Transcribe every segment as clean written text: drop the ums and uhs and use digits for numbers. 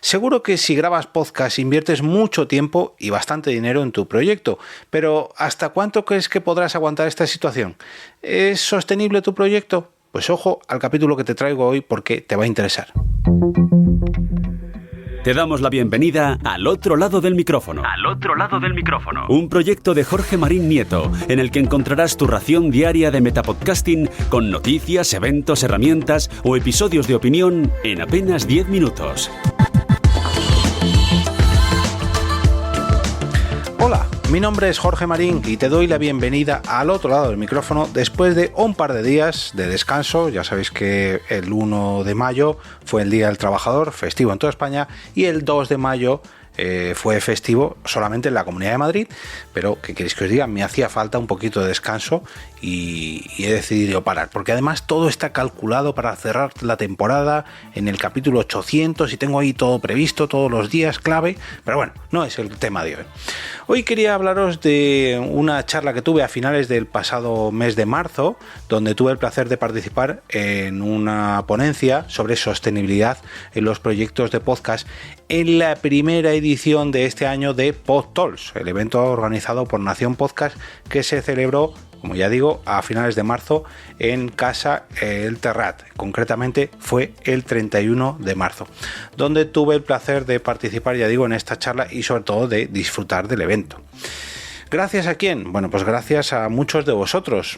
Seguro que si grabas podcast inviertes mucho tiempo y bastante dinero en tu proyecto, pero ¿hasta cuánto crees que podrás aguantar esta situación? ¿Es sostenible tu proyecto? Pues ojo al capítulo que te traigo hoy porque te va a interesar. Te damos la bienvenida Al Otro Lado del Micrófono. Al Otro Lado del Micrófono. Un proyecto de Jorge Marín Nieto, en el que encontrarás tu ración diaria de metapodcasting con noticias, eventos, herramientas o episodios de opinión en apenas 10 minutos. Hola, mi nombre es Jorge Marín y te doy la bienvenida al otro lado del micrófono después de un par de días de descanso. Ya sabéis que el 1 de mayo fue el Día del Trabajador, festivo en toda España, y el 2 de mayo fue festivo solamente en la Comunidad de Madrid, pero ¿qué queréis que os diga? Me hacía falta un poquito de descanso y he decidido parar, porque además todo está calculado para cerrar la temporada en el capítulo 800 y tengo ahí todo previsto, todos los días clave, pero bueno, no es el tema de hoy. Hoy quería hablaros de una charla que tuve a finales del pasado mes de marzo, donde tuve el placer de participar en una ponencia sobre sostenibilidad en los proyectos de podcast en la primera edición de este año de PodTalks, el evento organizado por Nación Podcast que se celebró, como ya digo, a finales de marzo en Casa El Terrat. Concretamente fue el 31 de marzo, donde tuve el placer de participar, ya digo, en esta charla y sobre todo de disfrutar del evento. ¿Gracias a quién? Bueno, pues gracias a muchos de vosotros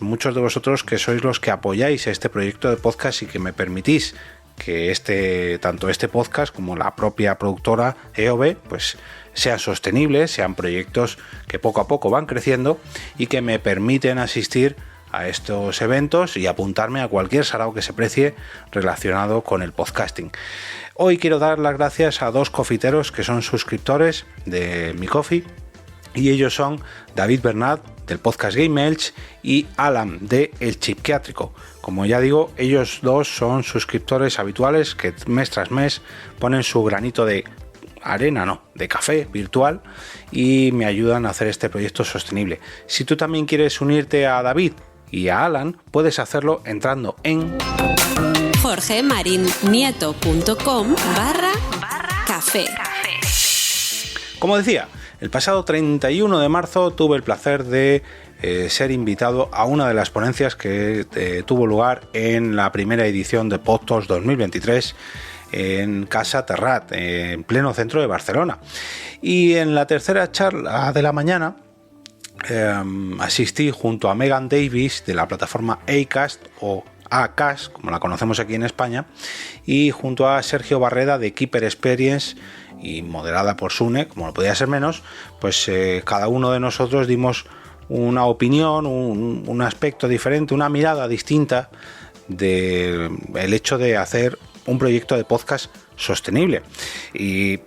que sois los que apoyáis este proyecto de podcast y que me permitís que tanto este podcast como la propia productora EOB pues sean sostenibles, sean proyectos que poco a poco van creciendo y que me permiten asistir a estos eventos y apuntarme a cualquier sarao que se precie relacionado con el podcasting. Hoy quiero dar las gracias a dos cofiteros que son suscriptores de mi coffee, y ellos son David Bernat del podcast Game Elch y Alan de El Chipquiátrico. Como ya digo, ellos dos son suscriptores habituales que mes tras mes ponen su granito de de café virtual y me ayudan a hacer este proyecto sostenible. Si tú también quieres unirte a David y a Alan, puedes hacerlo entrando en jorgemarinieto.com/café. Como decía, el pasado 31 de marzo tuve el placer de ser invitado a una de las ponencias que tuvo lugar en la primera edición de PodTalks 2023 en Casa Terrat, en pleno centro de Barcelona. Y en la tercera charla de la mañana asistí junto a Megan Davis de la plataforma Acast o Acast, como la conocemos aquí en España, y junto a Sergio Barreda de Keeper Experience y moderada por Sune, como no podía ser menos, pues cada uno de nosotros dimos una opinión, un aspecto diferente, una mirada distinta del hecho de hacer un proyecto de podcast sostenible. Y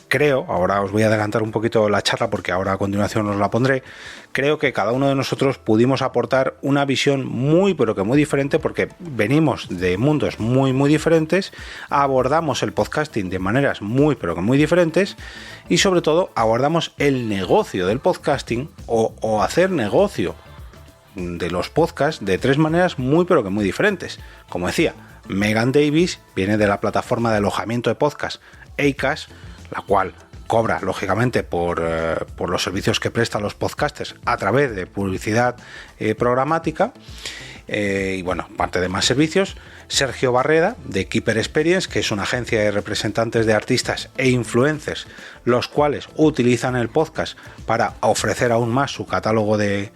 creo, ahora os voy a adelantar un poquito la charla porque ahora a continuación os la pondré, creo que cada uno de nosotros pudimos aportar una visión muy pero que muy diferente, porque venimos de mundos muy diferentes, abordamos el podcasting de maneras muy pero que muy diferentes y sobre todo abordamos el negocio del podcasting o hacer negocio de los podcasts de tres maneras muy pero que muy diferentes. Como decía, Megan Davis viene de la plataforma de alojamiento de podcast Acast, la cual cobra lógicamente por los servicios que presta a los podcasters a través de publicidad programática y bueno, parte de más servicios. Sergio Barreda de Keeper Experience, que es una agencia de representantes de artistas e influencers, los cuales utilizan el podcast para ofrecer aún más su catálogo de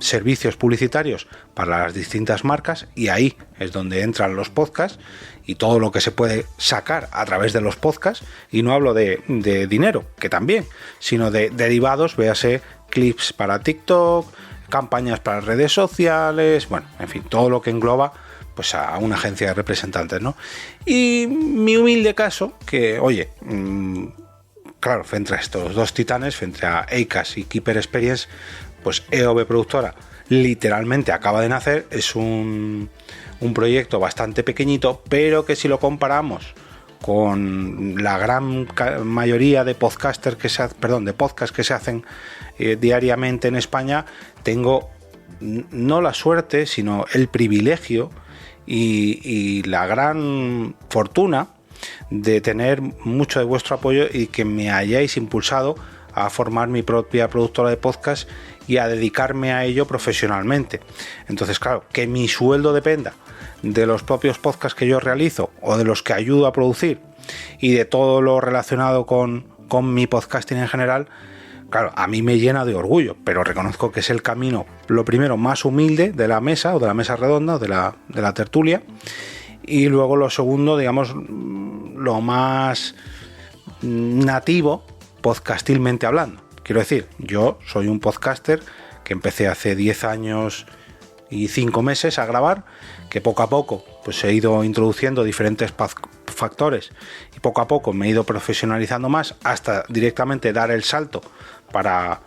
servicios publicitarios para las distintas marcas, y ahí es donde entran los podcasts y todo lo que se puede sacar a través de los podcasts, y no hablo de dinero, que también, sino de derivados, véase clips para TikTok, campañas para redes sociales, bueno, en fin, todo lo que engloba pues a una agencia de representantes, ¿no? Y mi humilde caso, que oye, claro, frente a estos dos titanes, frente a Acast y Keeper Experience, pues EOB Productora literalmente acaba de nacer. Es un proyecto bastante pequeñito, pero que si lo comparamos con la gran mayoría de podcasts que se hacen diariamente en España, tengo no la suerte, sino el privilegio y la gran fortuna de tener mucho de vuestro apoyo y que me hayáis impulsado a formar mi propia productora de podcast y a dedicarme a ello profesionalmente. Entonces, claro, que mi sueldo dependa de los propios podcasts que yo realizo o de los que ayudo a producir y de todo lo relacionado con mi podcasting en general, claro, a mí me llena de orgullo, pero reconozco que es el camino, lo primero, más humilde de la mesa o de la mesa redonda o de la tertulia, y luego lo segundo, digamos, lo más nativo podcastilmente hablando. Quiero decir, yo soy un podcaster que empecé hace 10 años y 5 meses a grabar, que poco a poco pues he ido introduciendo diferentes factores y poco a poco me he ido profesionalizando más hasta directamente dar el salto para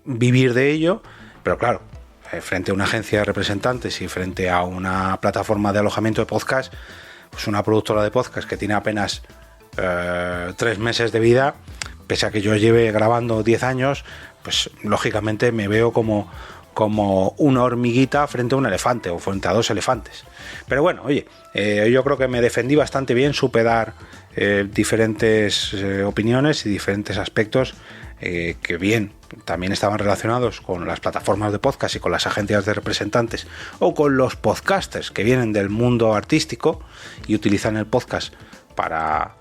vivir de ello. Pero claro, frente a una agencia de representantes y frente a una plataforma de alojamiento de podcast, pues una productora de podcast que tiene apenas 3 meses de vida, pese a que yo lleve grabando 10 años, pues lógicamente me veo como una hormiguita frente a un elefante o frente a 2 elefantes. Pero bueno, oye, yo creo que me defendí bastante bien, supe dar diferentes opiniones y diferentes aspectos que bien también estaban relacionados con las plataformas de podcast y con las agencias de representantes o con los podcasters que vienen del mundo artístico y utilizan el podcast para,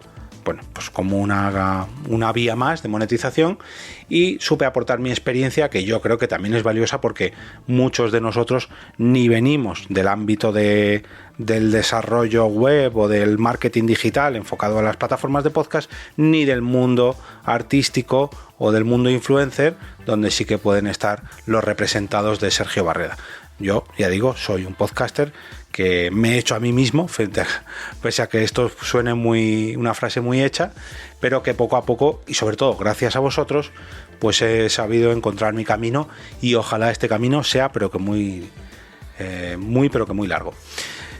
bueno, pues como una vía más de monetización, y supe aportar mi experiencia, que yo creo que también es valiosa porque muchos de nosotros ni venimos del ámbito del desarrollo web o del marketing digital enfocado a las plataformas de podcast, ni del mundo artístico o del mundo influencer, donde sí que pueden estar los representados de Sergio Barreda. Yo, ya digo, soy un podcaster que me he hecho a mí mismo, pese a que esto suene una frase muy hecha, pero que poco a poco, y sobre todo gracias a vosotros, pues he sabido encontrar mi camino, y ojalá este camino sea pero que muy largo.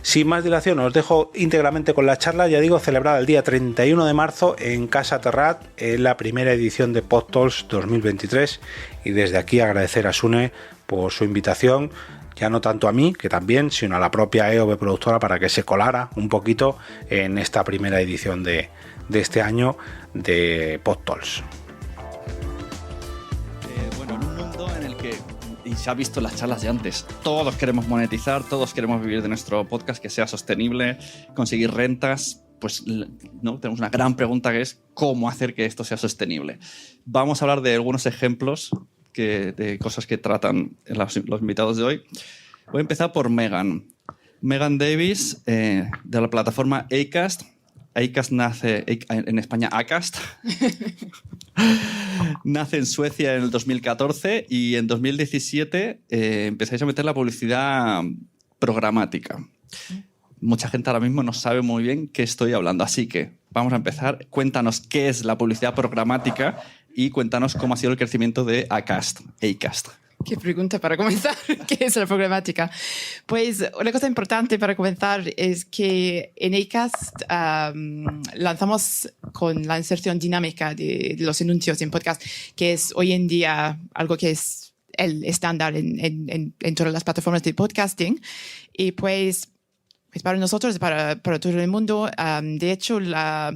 Sin más dilación, os dejo íntegramente con la charla, ya digo, celebrada el día 31 de marzo en Casa Terrat, en la primera edición de PodTalks 2023, y desde aquí agradecer a Sune por su invitación, ya no tanto a mí, que también, sino a la propia EOB Productora para que se colara un poquito en esta primera edición de este año de PodTalks. Bueno, en un mundo en el que, y se ha visto en las charlas de antes, todos queremos monetizar, todos queremos vivir de nuestro podcast, que sea sostenible, conseguir rentas, pues no, tenemos una gran pregunta que es ¿cómo hacer que esto sea sostenible? Vamos a hablar de algunos ejemplos de cosas que tratan los invitados de hoy. Voy a empezar por Megan Davis, de la plataforma Acast. Acast nace en España, Acast. Nace en Suecia en el 2014 y en 2017 empezáis a meter la publicidad programática. Mucha gente ahora mismo no sabe muy bien qué estoy hablando, así que vamos a empezar. Cuéntanos qué es la publicidad programática y cuéntanos cómo ha sido el crecimiento de Acast. Qué pregunta para comenzar. ¿Qué es la programática? Pues una cosa importante para comenzar es que en Acast lanzamos con la inserción dinámica de los anuncios en podcast, que es hoy en día algo que es el estándar en todas las plataformas de podcasting. Y pues para nosotros, para todo el mundo, de hecho, la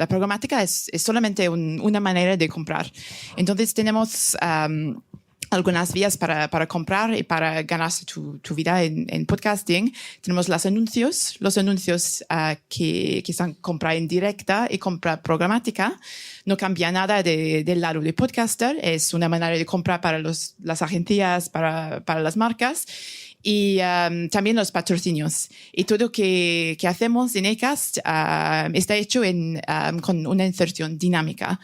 programática es solamente una manera de comprar. Entonces tenemos algunas vías para comprar y para ganarse tu vida en podcasting. Tenemos los anuncios que son compra indirecta y compra programática. No cambia nada del lado de podcaster. Es una manera de comprar para las agencias, para las marcas. Y también los patrocinios. Y todo que hacemos en Acast está hecho con una inserción dinámica.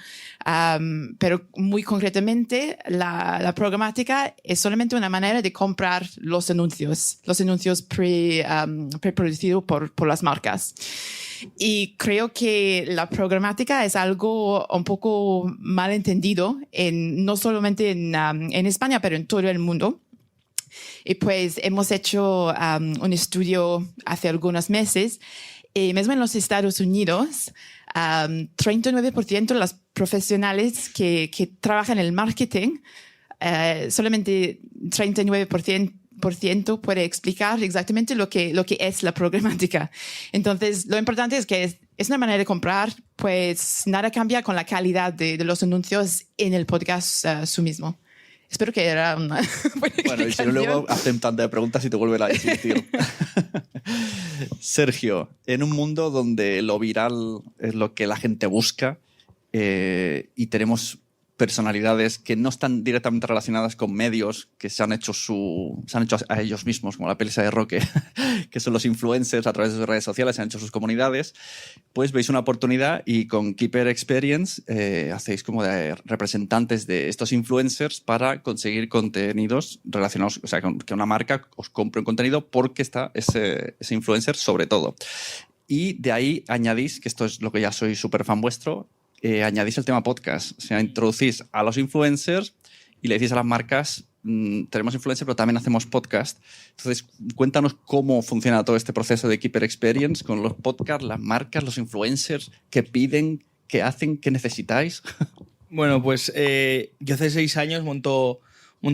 Pero muy concretamente, la programática es solamente una manera de comprar los anuncios preproducidos por las marcas. Y creo que la programática es algo un poco mal entendido, no solamente en España, pero en todo el mundo. Y pues hemos hecho un estudio hace algunos meses, y mismo en los Estados Unidos, 39% de los profesionales que trabajan en el marketing, solamente 39% 100% puede explicar exactamente lo que es la programática. Entonces, lo importante es que es una manera de comprar, pues nada cambia con la calidad de los anuncios en el podcast su mismo. Espero que era una buena Bueno, y si no, luego hacen tantas preguntas y te vuelven a insistir. Sergio, en un mundo donde lo viral es lo que la gente busca y tenemos personalidades que no están directamente relacionadas con medios que se han hecho a ellos mismos, como la peli de Roque, que son los influencers a través de sus redes sociales, se han hecho sus comunidades, pues veis una oportunidad y con Keeper Experience hacéis como de representantes de estos influencers para conseguir contenidos relacionados, o sea, que una marca os compre un contenido porque está ese influencer sobre todo. Y de ahí añadís, que esto es lo que ya soy súper fan vuestro, añadís el tema podcast. O sea, introducís a los influencers y le decís a las marcas, tenemos influencers, pero también hacemos podcast. Entonces, cuéntanos cómo funciona todo este proceso de Keeper Experience con los podcasts, las marcas, los influencers, qué piden, qué hacen, qué necesitáis. Bueno, pues yo hace 6 años monto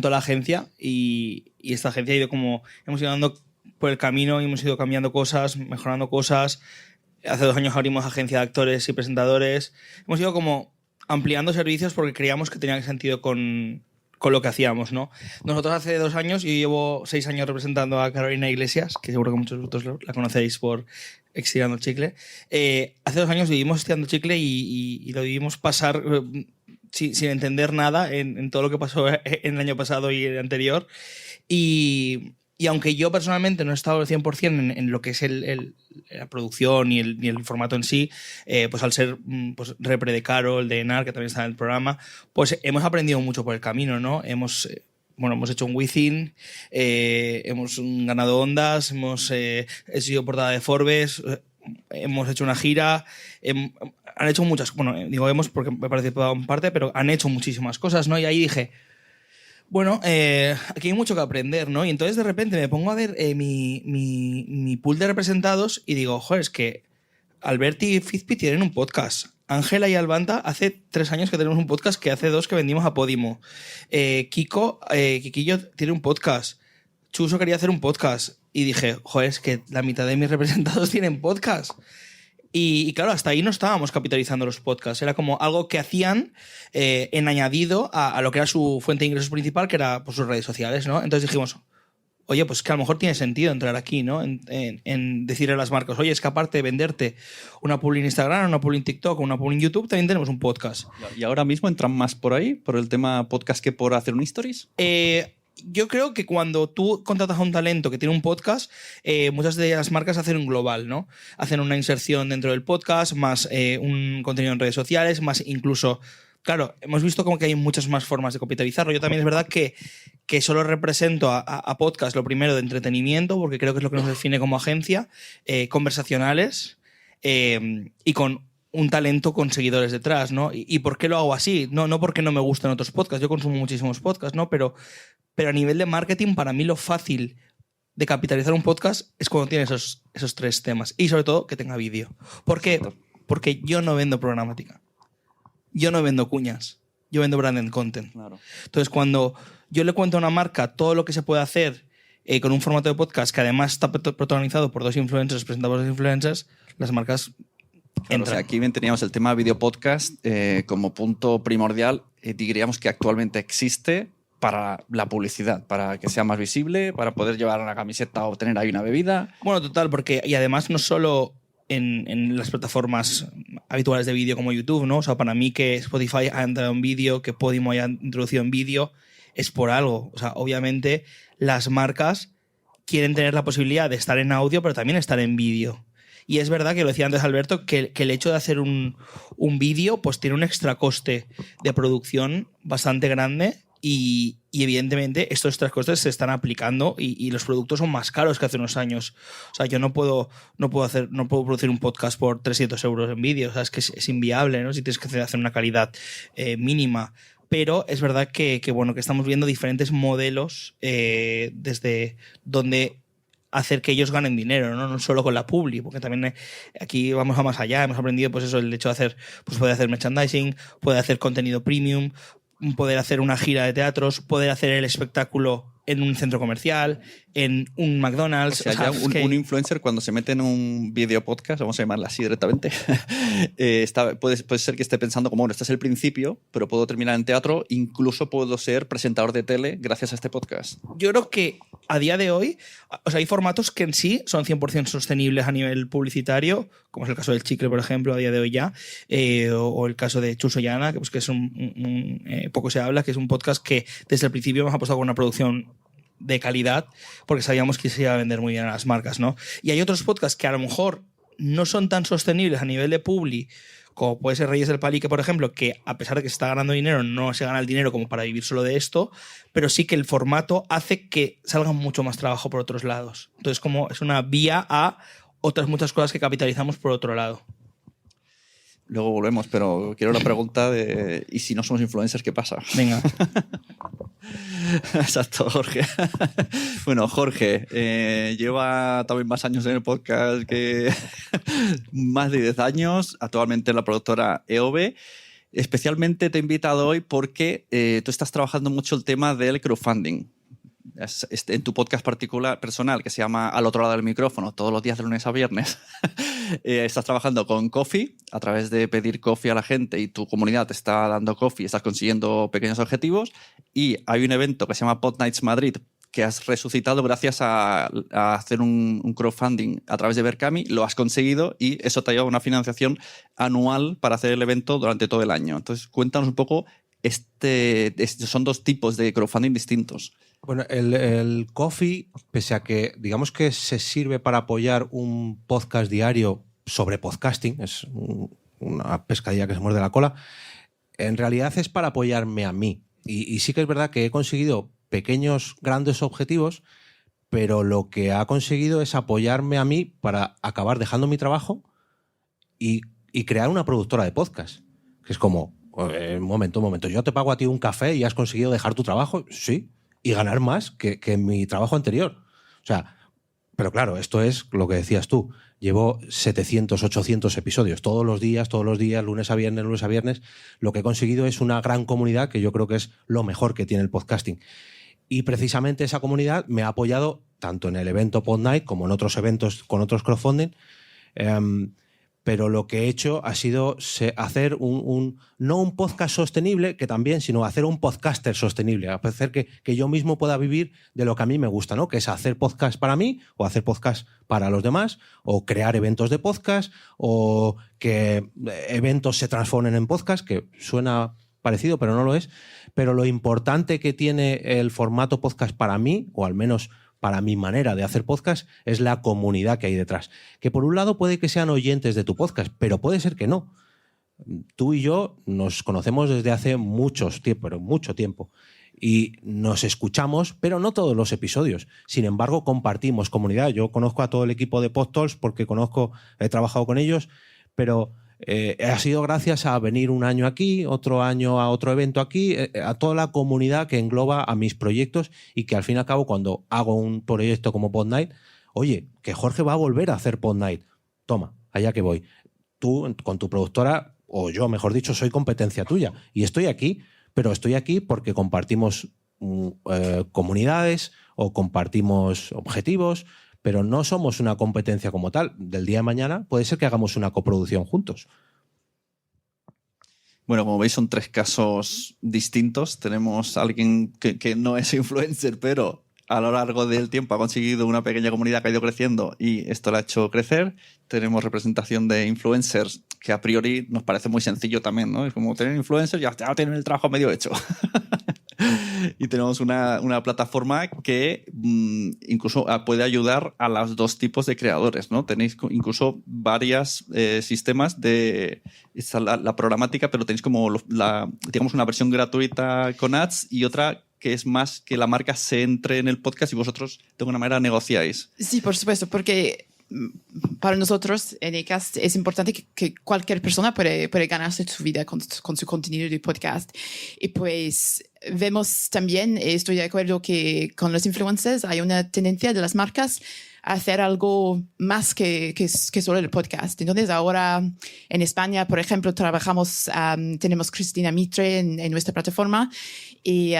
la agencia y esta agencia ha ido como... Hemos ido dando por el camino y hemos ido cambiando cosas, mejorando cosas. Hace 2 años abrimos agencia de actores y presentadores. Hemos ido como ampliando servicios porque creíamos que tenía sentido con lo que hacíamos, ¿no? Nosotros hace 2 años, yo llevo 6 años representando a Carolina Iglesias, que seguro que muchos de vosotros la conocéis por Estirando el Chicle. Hace 2 años vivimos Estirando el Chicle y lo vivimos pasar sin entender nada en todo lo que pasó en el año pasado y el anterior. Y aunque yo personalmente no he estado al 100% en lo que es la producción ni el formato en sí, pues al ser pues, repre de Carol, de Enar, que también está en el programa, pues hemos aprendido mucho por el camino, ¿no? Hemos hecho un Within, hemos ganado Ondas, he sido portada de Forbes, hemos hecho una gira, han hecho muchas, digo hemos porque me he participado en parte, pero han hecho muchísimas cosas, ¿no? Y ahí dije... Bueno, aquí hay mucho que aprender, ¿no? Y entonces de repente me pongo a ver mi pool de representados y digo, joder, es que Alberti y Fizpi tienen un podcast. Ángela y Albanta hace 3 años que tenemos un podcast, que hace 2 que vendimos a Podimo. Kikillo tiene un podcast. Chuso quería hacer un podcast. Y dije, joder, es que la mitad de mis representados tienen podcast. Y claro, hasta ahí no estábamos capitalizando los podcasts. Era como algo que hacían en añadido a lo que era su fuente de ingresos principal, que era pues, sus redes sociales, ¿no? Entonces dijimos, oye, pues que a lo mejor tiene sentido entrar aquí, ¿no? En decirle a las marcas, oye, es que aparte de venderte una publi en Instagram, una publi en TikTok o una publi en YouTube, también tenemos un podcast. ¿Y ahora mismo entran más por ahí, por el tema podcast, que por hacer un stories? Yo creo que cuando tú contratas a un talento que tiene un podcast, muchas de las marcas hacen un global, ¿no? Hacen una inserción dentro del podcast, más un contenido en redes sociales, más incluso... Claro, hemos visto como que hay muchas más formas de capitalizarlo. Yo también es verdad que solo represento a podcast lo primero de entretenimiento, porque creo que es lo que nos define como agencia, conversacionales y con un talento con seguidores detrás, ¿no? ¿Y por qué lo hago así? No porque no me gusten otros podcasts, yo consumo muchísimos podcasts, ¿no? Pero a nivel de marketing, para mí lo fácil de capitalizar un podcast es cuando tiene esos 3 temas. Y sobre todo, que tenga vídeo. ¿Por qué? Porque yo no vendo programática. Yo no vendo cuñas. Yo vendo branded content. Claro. Entonces, cuando yo le cuento a una marca todo lo que se puede hacer con un formato de podcast que además está protagonizado por 2 influencers, presentadores de influencers, las marcas entran. O sea, aquí bien teníamos el tema video podcast como punto primordial. Diríamos que actualmente existe para la publicidad, para que sea más visible, para poder llevar una camiseta o tener ahí una bebida. Bueno, total, porque y además no solo en las plataformas habituales de vídeo como YouTube, ¿no? O sea, para mí que Spotify haya entrado en vídeo, que Podimo haya introducido en vídeo, es por algo. O sea, obviamente las marcas quieren tener la posibilidad de estar en audio, pero también estar en vídeo. Y es verdad que lo decía antes Alberto, que el hecho de hacer un vídeo pues tiene un extra coste de producción bastante grande. Y evidentemente estos 3 costes se están aplicando y los productos son más caros que hace unos años. O sea, yo no puedo producir un podcast por 300 euros en vídeo. O sea, es que es inviable, ¿no? Si tienes que hacer una calidad mínima. Pero es verdad que estamos viendo diferentes modelos desde donde hacer que ellos ganen dinero, ¿no? No solo con la publi, porque también aquí vamos a más allá. Hemos aprendido pues eso, el hecho de hacer, pues poder hacer merchandising, poder hacer contenido premium, poder hacer una gira de teatros, poder hacer el espectáculo en un centro comercial, en un McDonald's. O sea, ya un influencer cuando se mete en un video podcast, vamos a llamarla así directamente, puede ser que esté pensando como, bueno, este es el principio, pero puedo terminar en teatro, incluso puedo ser presentador de tele gracias a este podcast. Yo creo que a día de hoy, o sea, hay formatos que en sí son 100% sostenibles a nivel publicitario, como es el caso del Chicle, por ejemplo, a día de hoy ya, o el caso de Chuso Llana, que es poco se habla, que es un podcast que desde el principio hemos apostado con una producción de calidad porque sabíamos que se iba a vender muy bien a las marcas, ¿no? Y hay otros podcasts que a lo mejor no son tan sostenibles a nivel de publi, como puede ser Reyes del Palique, por ejemplo, que a pesar de que se está ganando dinero, no se gana el dinero como para vivir solo de esto, pero sí que el formato hace que salga mucho más trabajo por otros lados. Entonces, como es una vía a otras muchas cosas que capitalizamos por otro lado. Luego volvemos, pero quiero la pregunta de ¿y si no somos influencers, qué pasa? Venga. Exacto, Jorge. Bueno, Jorge lleva también más años en el podcast que más de 10 años, actualmente en la productora EOB. Especialmente te he invitado hoy porque tú estás trabajando mucho el tema del crowdfunding. En tu podcast personal que se llama Al otro lado del micrófono, todos los días de lunes a viernes, estás trabajando con Ko-fi a través de pedir Ko-fi a la gente y tu comunidad te está dando Ko-fi, estás consiguiendo pequeños objetivos y hay un evento que se llama Pod Nights Madrid que has resucitado gracias a hacer un crowdfunding a través de Berkami, lo has conseguido y eso te ha llevado a una financiación anual para hacer el evento durante todo el año. Entonces, cuéntanos un poco, son dos tipos de crowdfunding distintos. Bueno, el Ko-fi, pese a que digamos que se sirve para apoyar un podcast diario sobre podcasting, es una pescadilla que se muerde la cola, en realidad es para apoyarme a mí. Y sí que es verdad que he conseguido pequeños, grandes objetivos, pero lo que ha conseguido es apoyarme a mí para acabar dejando mi trabajo y crear una productora de podcast. Que es como, un momento, yo te pago a ti un café y has conseguido dejar tu trabajo, sí, y ganar más que en mi trabajo anterior. O sea, pero claro, esto es lo que decías tú. Llevo 700, 800 episodios todos los días, lunes a viernes. Lo que he conseguido es una gran comunidad que yo creo que es lo mejor que tiene el podcasting. Y precisamente esa comunidad me ha apoyado tanto en el evento Pod Night como en otros eventos con otros crowdfunding. Pero lo que he hecho ha sido hacer no un podcast sostenible, que también, sino hacer un podcaster sostenible, hacer que yo mismo pueda vivir de lo que a mí me gusta, ¿no? Que es hacer podcast para mí o hacer podcast para los demás o crear eventos de podcast o que eventos se transformen en podcast, que suena parecido pero no lo es. Pero lo importante que tiene el formato podcast para mí, o al menos para mi manera de hacer podcast, es la comunidad que hay detrás. Que por un lado puede que sean oyentes de tu podcast, pero puede ser que no. Tú y yo nos conocemos desde hace mucho tiempo. Y nos escuchamos, pero no todos los episodios. Sin embargo, compartimos comunidad. Yo conozco a todo el equipo de PodTalks porque he trabajado con ellos, pero ha sido gracias a venir un año aquí, otro año a otro evento aquí, a toda la comunidad que engloba a mis proyectos y que al fin y al cabo cuando hago un proyecto como Pod Night, oye, que Jorge va a volver a hacer Pod Night. Toma, allá que voy. Tú con tu productora, o yo mejor dicho, soy competencia tuya y estoy aquí, pero estoy aquí porque compartimos comunidades o compartimos objetivos, pero no somos una competencia como tal. Del día de mañana puede ser que hagamos una coproducción juntos. Bueno, como veis son tres casos distintos. Tenemos a alguien que no es influencer, pero a lo largo del tiempo ha conseguido una pequeña comunidad que ha ido creciendo y esto la ha hecho crecer. Tenemos representación de influencers que a priori nos parece muy sencillo también, ¿no? Es como tener influencers, ya tienen el trabajo medio hecho. Y tenemos una plataforma que incluso puede ayudar a los dos tipos de creadores, ¿no? Tenéis incluso varios sistemas de la programática, pero tenéis como digamos una versión gratuita con ads y otra que es más que la marca se entre en el podcast y vosotros de alguna manera negociáis. Sí, por supuesto, porque para nosotros en Acast es importante que cualquier persona puede ganarse su vida con su contenido de podcast. Y pues vemos también, estoy de acuerdo que con los influencers hay una tendencia de las marcas a hacer algo más que solo el podcast. Entonces ahora en España, por ejemplo, tenemos Cristina Mitre en nuestra plataforma y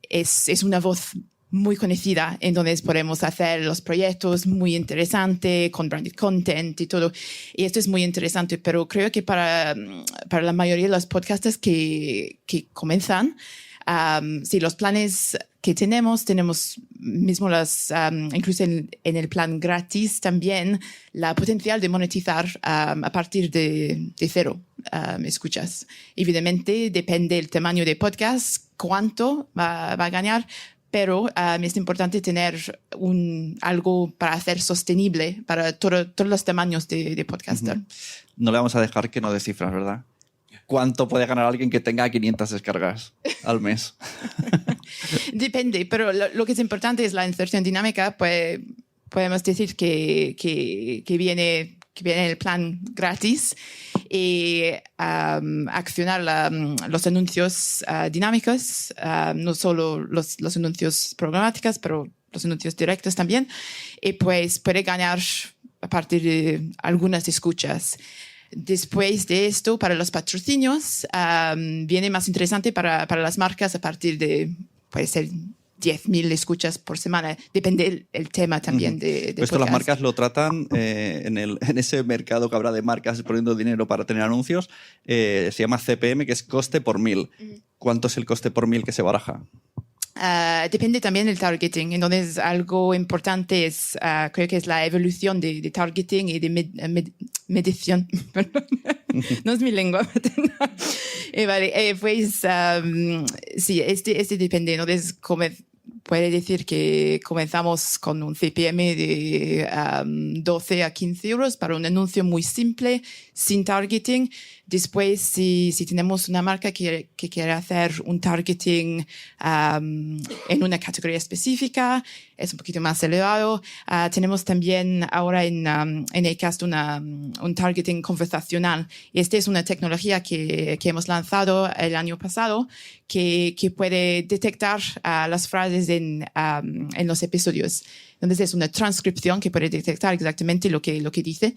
es una voz muy conocida, entonces podemos hacer los proyectos muy interesantes con branded content y todo. Y esto es muy interesante, pero creo que para la mayoría de los podcasters que comienzan, sí, los planes que tenemos mismo incluso en el plan gratis también la potencial de monetizar a partir de cero escuchas. Evidentemente depende del tamaño de podcast, cuánto va a ganar, pero es importante tener algo para hacer sostenible para todos los tamaños de podcaster. No le vamos a dejar que no dé cifras, ¿verdad? ¿Cuánto puede ganar alguien que tenga 500 descargas al mes? Depende, pero lo que es importante es la inserción dinámica. Pues podemos decir que viene en el plan gratis y accionar los anuncios dinámicos, no solo los anuncios programáticos, pero los anuncios directos también, y pues puede ganar a partir de algunas escuchas. Después de esto, para los patrocinios, viene más interesante para las marcas a partir de, puede ser 10.000 escuchas por semana. Depende el tema también de Esto podcast. las marcas lo tratan en ese mercado que habrá de marcas poniendo dinero para tener anuncios. Se llama CPM, que es coste por 1.000. ¿Cuánto es el coste por 1.000 que se baraja? Depende también del targeting. Entonces, algo importante es, creo que es la evolución de targeting y de medición. No es mi lengua. Vale, pues sí, este depende. Entonces, puede decir que comenzamos con un CPM de 12 a 15 euros para un anuncio muy simple, sin targeting. Después, si tenemos una marca que quiere hacer un targeting en una categoría específica, es un poquito más elevado. Tenemos también ahora en Acast un targeting conversacional. Y esta es una tecnología que hemos lanzado el año pasado que puede detectar las frases en los episodios. Entonces es una transcripción que puede detectar exactamente lo que dice.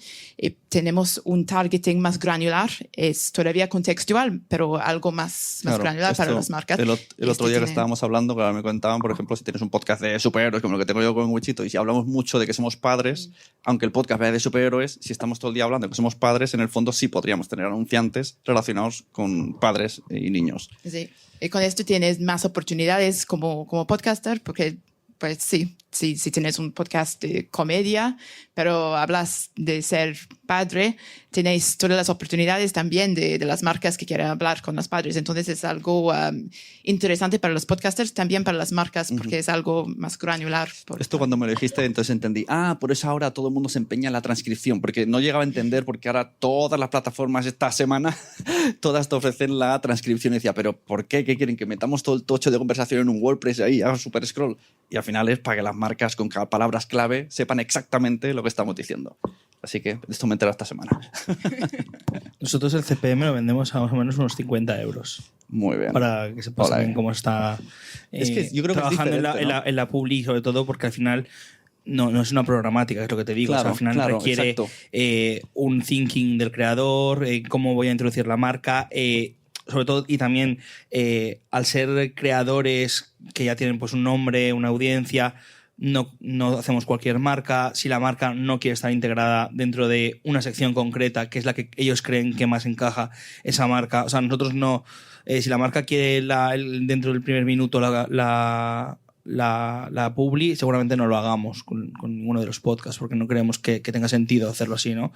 Tenemos un targeting más granular, es todavía contextual, pero algo más granular para las marcas. El otro día que estábamos hablando, claro, me contaban, por ejemplo, si tienes un podcast de superhéroes, como lo que tengo yo con Wichito, y si hablamos mucho de que somos padres, aunque el podcast vaya de superhéroes, si estamos todo el día hablando de que somos padres, en el fondo sí podríamos tener anunciantes relacionados con padres y niños. Sí, y con esto tienes más oportunidades como podcaster, porque pues sí, si tienes un podcast de comedia, pero hablas de ser padre, tenéis todas las oportunidades también de las marcas que quieren hablar con los padres. Entonces es algo interesante para los podcasters, también para las marcas, porque es algo más granular. Esto cuando me lo dijiste, entonces entendí. Por eso ahora todo el mundo se empeña en la transcripción, porque no llegaba a entender porque ahora todas las plataformas esta semana, todas te ofrecen la transcripción. Y decía, ¿pero por qué? ¿Qué quieren? ¿Que metamos todo el tocho de conversación en un WordPress ahí, haga super scroll? Y al final es para que las marcas con palabras clave sepan exactamente lo que estamos diciendo. Así que esto me entero esta semana. Nosotros el CPM lo vendemos a más o menos unos 50 euros. Muy bien. Para que sepas también cómo está es que yo creo trabajando que es en la publi, sobre todo porque al final no es una programática, es lo que te digo. Claro, o sea, al final requiere un thinking del creador, cómo voy a introducir la marca, sobre todo, y también al ser creadores que ya tienen pues un nombre, una audiencia, no hacemos cualquier marca. Si la marca no quiere estar integrada dentro de una sección concreta, que es la que ellos creen que más encaja esa marca, o sea, nosotros no, si la marca quiere dentro del primer minuto la publi, seguramente no lo hagamos con ninguno de los podcasts, porque no creemos que tenga sentido hacerlo así, ¿no?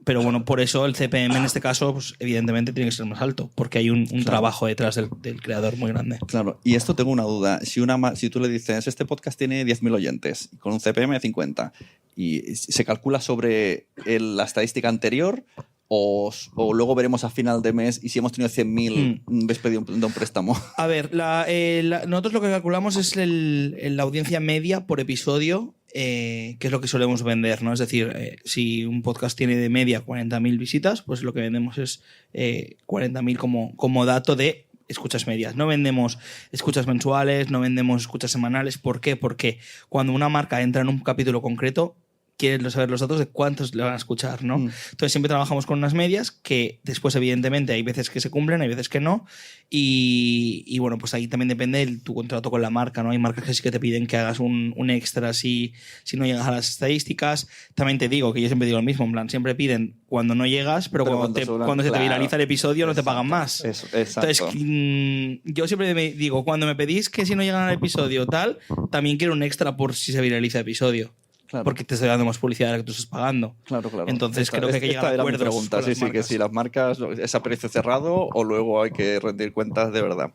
Pero bueno, por eso el CPM en este caso, pues evidentemente tiene que ser más alto, porque hay un trabajo detrás del creador muy grande. Claro, y esto tengo una duda. Si tú le dices, este podcast tiene 10.000 oyentes, con un CPM de 50, y se calcula sobre la estadística anterior, o luego veremos a final de mes, y si hemos tenido 100.000, ves pedido un préstamo. A ver, nosotros lo que calculamos es la audiencia media por episodio, que es lo que solemos vender, ¿no? Es decir, si un podcast tiene de media 40.000 visitas, pues lo que vendemos es 40.000 como dato de escuchas medias. No vendemos escuchas mensuales, no vendemos escuchas semanales. ¿Por qué? Porque cuando una marca entra en un capítulo concreto, quiere saber los datos de cuántos le van a escuchar, ¿no? Entonces siempre trabajamos con unas medias que después, evidentemente, hay veces que se cumplen, hay veces que no. Y bueno, pues ahí también depende de tu contrato con la marca, ¿no? Hay marcas que sí que te piden que hagas un extra si no llegas a las estadísticas. También te digo, que yo siempre digo lo mismo, en plan, siempre piden cuando no llegas, pero cuando se te viraliza el episodio no te pagan más. Eso, exacto. Entonces, yo siempre me digo, cuando me pedís que si no llegan al episodio tal, también quiero un extra por si se viraliza el episodio. Claro. Porque te estoy dando más publicidad de la que tú estás pagando. Claro. Entonces creo que hay que llegar a acuerdos. Pregunta. Sí, que si las marcas es a precio cerrado o luego hay que rendir cuentas de verdad.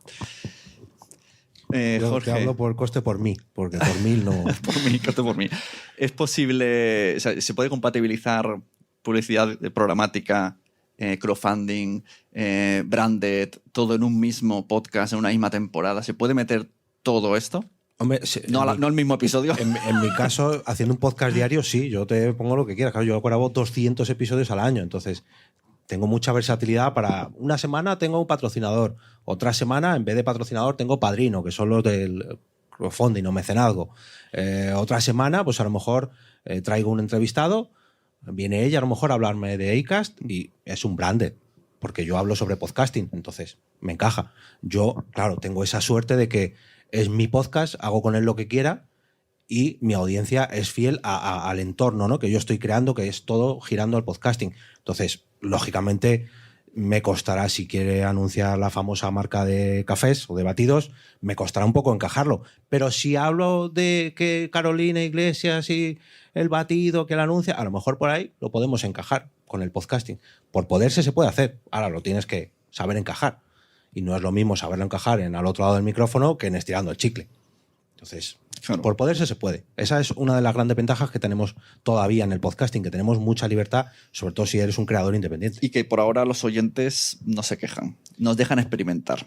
Yo Jorge. te hablo por coste por mí, porque por 1000 no. Coste por mí. ¿Es posible, o sea, se puede compatibilizar publicidad programática, crowdfunding, branded, todo en un mismo podcast, en una misma temporada? ¿Se puede meter todo esto? Hombre, No al mismo episodio. En mi caso, haciendo un podcast diario, sí, yo te pongo lo que quieras. Claro, yo grabo 200 episodios al año, entonces tengo mucha versatilidad para... Una semana tengo un patrocinador, otra semana, en vez de patrocinador, tengo padrino, que son los del crowdfunding o mecenazgo. Otra semana, pues a lo mejor traigo un entrevistado, viene ella a lo mejor a hablarme de Acast y es un branded, porque yo hablo sobre podcasting, entonces me encaja. Yo, claro, tengo esa suerte de que es mi podcast, hago con él lo que quiera y mi audiencia es fiel al entorno, ¿no? Que yo estoy creando, que es todo girando al podcasting. Entonces, lógicamente, me costará, si quiere anunciar la famosa marca de cafés o de batidos, me costará un poco encajarlo. Pero si hablo de que Carolina Iglesias y el batido que la anuncia, a lo mejor por ahí lo podemos encajar con el podcasting. Por poderse se puede hacer. Ahora lo tienes que saber encajar. Y no es lo mismo saberlo encajar en al otro lado del micrófono que en estirando el chicle. Entonces, claro, por poderse se puede. Esa es una de las grandes ventajas que tenemos todavía en el podcasting, que tenemos mucha libertad, sobre todo si eres un creador independiente. Y que por ahora los oyentes no se quejan, nos dejan experimentar.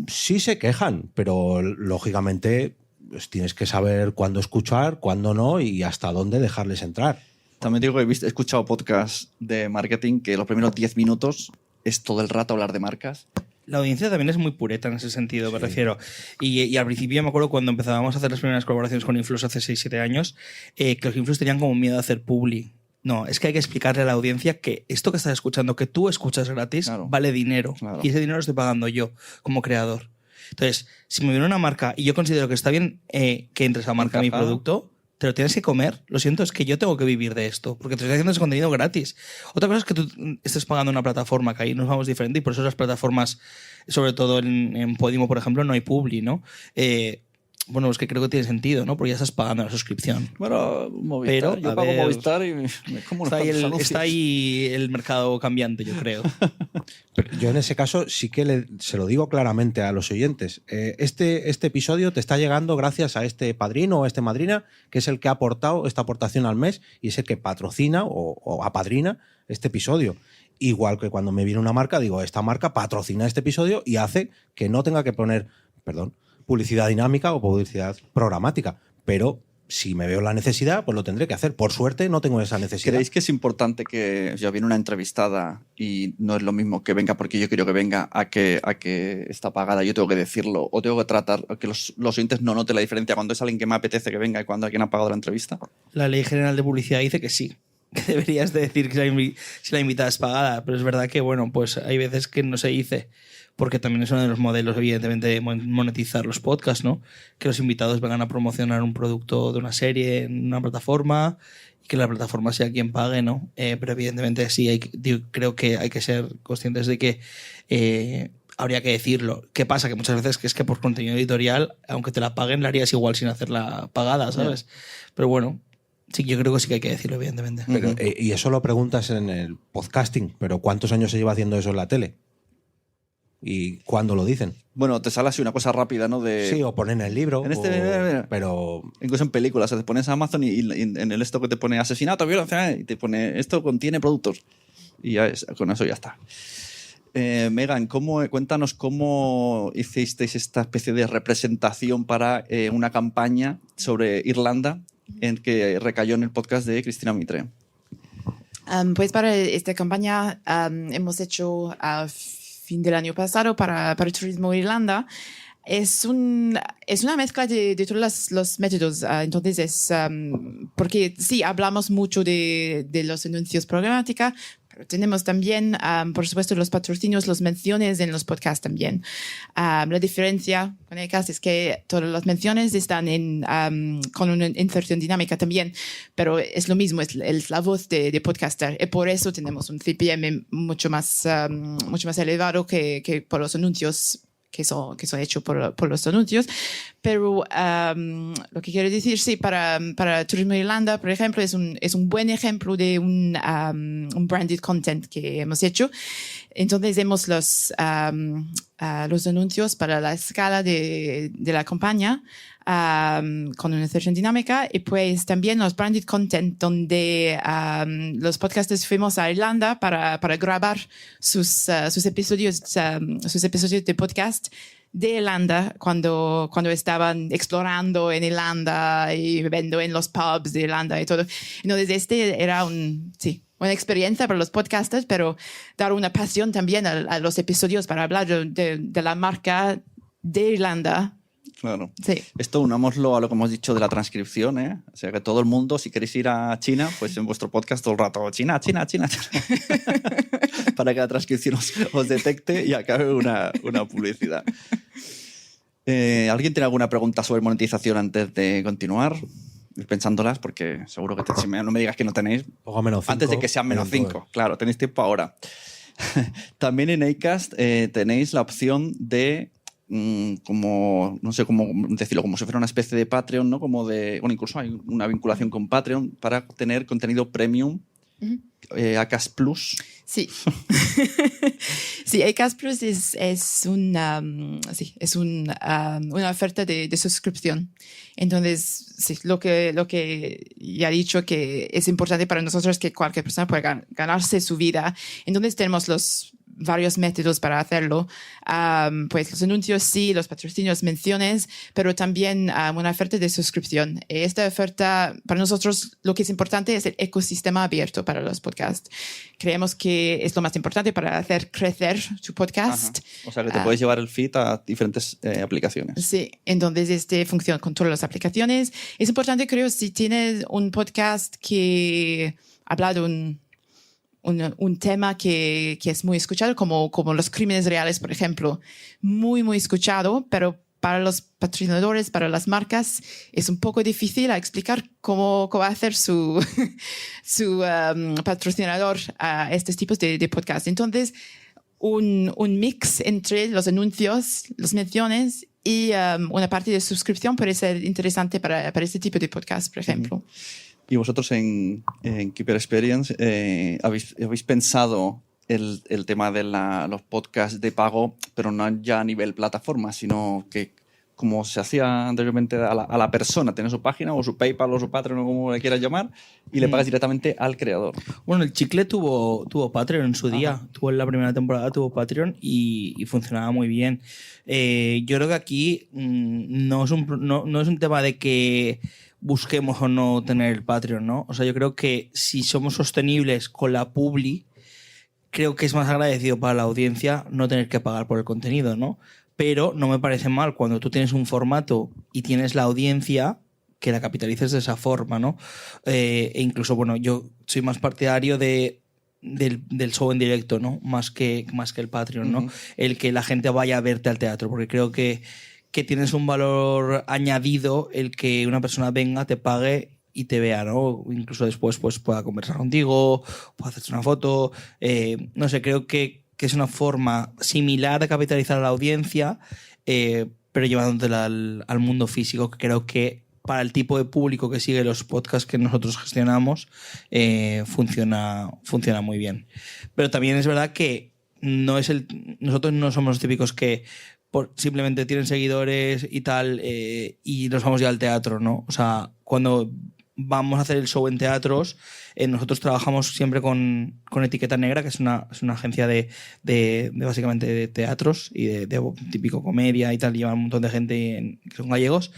Sí se quejan, pero lógicamente pues, tienes que saber cuándo escuchar, cuándo no y hasta dónde dejarles entrar. También digo que he escuchado podcasts de marketing que los primeros 10 minutos es todo el rato hablar de marcas. La audiencia también es muy pureta en ese sentido, me refiero. Y al principio me acuerdo cuando empezábamos a hacer las primeras colaboraciones con influs hace 6-7 años, que los influs tenían como miedo a hacer publi. No, es que hay que explicarle a la audiencia que esto que estás escuchando, que tú escuchas gratis, claro, vale dinero. Claro. Y ese dinero lo estoy pagando yo como creador. Entonces, si me viene una marca y yo considero que está bien que entre esa marca a mi producto, te lo tienes que comer. Lo siento, es que yo tengo que vivir de esto, porque te estoy haciendo ese contenido gratis. Otra cosa es que tú estés pagando una plataforma, que ahí nos vamos diferente, y por eso las plataformas, sobre todo en Podimo, por ejemplo, no hay publi, ¿no? Bueno, es que creo que tiene sentido, ¿no? Porque ya estás pagando la suscripción. Bueno, Movistar, pero, yo pago Movistar y me como está ahí el mercado cambiante, yo creo. Pero yo en ese caso sí que se lo digo claramente a los oyentes. Este episodio te está llegando gracias a este padrino o a este madrina, que es el que ha aportado esta aportación al mes y es el que patrocina o apadrina este episodio. Igual que cuando me viene una marca, digo, esta marca patrocina este episodio y hace que no tenga que poner, publicidad dinámica o publicidad programática. Pero si me veo la necesidad, pues lo tendré que hacer. Por suerte no tengo esa necesidad. ¿Creéis que es importante que ya viene una entrevistada y no es lo mismo que venga porque yo quiero que venga a que está pagada, yo tengo que decirlo, o tengo que tratar a que los oyentes no noten la diferencia cuando es alguien que me apetece que venga y cuando alguien ha pagado la entrevista? La Ley General de Publicidad dice que sí, que deberías de decir que si la invitada es pagada, pero es verdad que bueno, pues hay veces que no se dice, porque también es uno de los modelos, evidentemente, de monetizar los podcasts, ¿no? Que los invitados vengan a promocionar un producto de una serie en una plataforma y que la plataforma sea quien pague, ¿no? Pero evidentemente sí, creo que hay que ser conscientes de que habría que decirlo. ¿Qué pasa? Que muchas veces es que por contenido editorial, aunque te la paguen, la harías igual sin hacerla pagada, ¿sabes? Yeah. Pero bueno, sí, yo creo que sí que hay que decirlo, evidentemente. Pero, y eso lo preguntas en el podcasting, pero ¿cuántos años se lleva haciendo eso en la tele? ¿Y cuándo lo dicen? Bueno, te sale así una cosa rápida, ¿no? Sí, o ponen el libro. Pero incluso en películas, te pones a Amazon y en el esto que te pone asesinato, violencia, y te pone esto contiene productos. Y ya con eso ya está. Megan, cuéntanos cómo hicisteis esta especie de representación para una campaña sobre Irlanda en que recayó en el podcast de Cristina Mitre. Pues para esta campaña hemos hecho fin del año pasado para el Turismo Irlanda. Es una mezcla de todos los métodos. Entonces porque sí, hablamos mucho de los anuncios programática, pero tenemos también, por supuesto, los patrocinios, las menciones en los podcasts también. La diferencia con Acast es que todas las menciones están con una inserción dinámica también, pero es lo mismo, es la voz de podcaster. Y por eso tenemos un CPM mucho más elevado que por los anuncios que son hechos por los anuncios. Pero lo que quiero decir, sí, para Turismo Irlanda, por ejemplo, es un buen ejemplo de un branded content que hemos hecho. Entonces, vemos los anuncios para la escala de la campaña con una inserción dinámica, y pues también los branded content donde los podcasters fuimos a Irlanda para grabar sus episodios de podcast de Irlanda cuando estaban explorando en Irlanda y bebiendo en los pubs de Irlanda y todo. Entonces era una experiencia para los podcasters, pero dar una pasión también a los episodios para hablar de la marca de Irlanda. Claro. Sí. Esto unámoslo a lo que hemos dicho de la transcripción, ¿eh? O sea, que todo el mundo, si queréis ir a China, pues en vuestro podcast todo el rato, China. Para que la transcripción os detecte y acabe una publicidad. ¿Alguien tiene alguna pregunta sobre monetización antes de continuar? Ir pensándolas, porque seguro que no me digas que no tenéis. Pongo -5. Antes de que sean -5. Claro, tenéis tiempo ahora. También en Acast tenéis la opción de como, no sé cómo decirlo, como si fuera una especie de Patreon, ¿no? Como de, bueno, incluso hay una vinculación con Patreon para tener contenido premium. Acast Plus. Sí. Sí, Acast Plus es una oferta de suscripción. Entonces, sí, lo que ya he dicho que es importante para nosotros que cualquier persona pueda ganarse su vida. Entonces tenemos los varios métodos para hacerlo. Pues los anuncios sí, los patrocinios, menciones, pero también una oferta de suscripción. Esta oferta, para nosotros, lo que es importante es el ecosistema abierto para los podcasts. Creemos que es lo más importante para hacer crecer tu podcast. Ajá. O sea, que te puedes llevar el feed a diferentes aplicaciones. Sí, entonces funciona con todas las aplicaciones. Es importante, creo, si tienes un podcast que habla de un tema que es muy escuchado, como los crímenes reales, por ejemplo. Muy, muy escuchado, pero para los patrocinadores, para las marcas, es un poco difícil explicar cómo va a hacer su patrocinador a estos tipos de podcast. Entonces, un mix entre los anuncios, las menciones y una parte de suscripción puede ser interesante para este tipo de podcast, por ejemplo. Y vosotros en Keeper Experience habéis pensado el tema de los podcasts de pago, pero no ya a nivel plataforma, sino que como se hacía anteriormente a la persona, tiene su página o su PayPal o su Patreon o como le quieras llamar, y le pagas directamente al creador. Bueno, el Chicle tuvo Patreon en su día. Tuvo en la primera temporada, tuvo Patreon y funcionaba muy bien. Yo creo que aquí no es un tema de que busquemos o no tener el Patreon, ¿no? O sea, yo creo que si somos sostenibles con la publi, creo que es más agradecido para la audiencia no tener que pagar por el contenido, ¿no? Pero no me parece mal cuando tú tienes un formato y tienes la audiencia que la capitalices de esa forma, ¿no? E incluso, bueno, yo soy más partidario del show en directo, ¿no? Más que el Patreon, ¿no? El que la gente vaya a verte al teatro, porque creo que tienes un valor añadido el que una persona venga, te pague y te vea, ¿no? Incluso después pues pueda conversar contigo, pueda hacerte una foto. No sé, creo que es una forma similar de capitalizar a la audiencia, pero llevándotela al mundo físico, que creo que para el tipo de público que sigue los podcasts que nosotros gestionamos, funciona muy bien. Pero también es verdad que nosotros no somos los típicos que simplemente tienen seguidores y tal, y nos vamos ya al teatro, ¿no? O sea, cuando vamos a hacer el show en teatros, nosotros trabajamos siempre con Etiqueta Negra, que es una agencia de básicamente de teatros y de típico comedia y tal, llevan un montón de gente que son gallegos,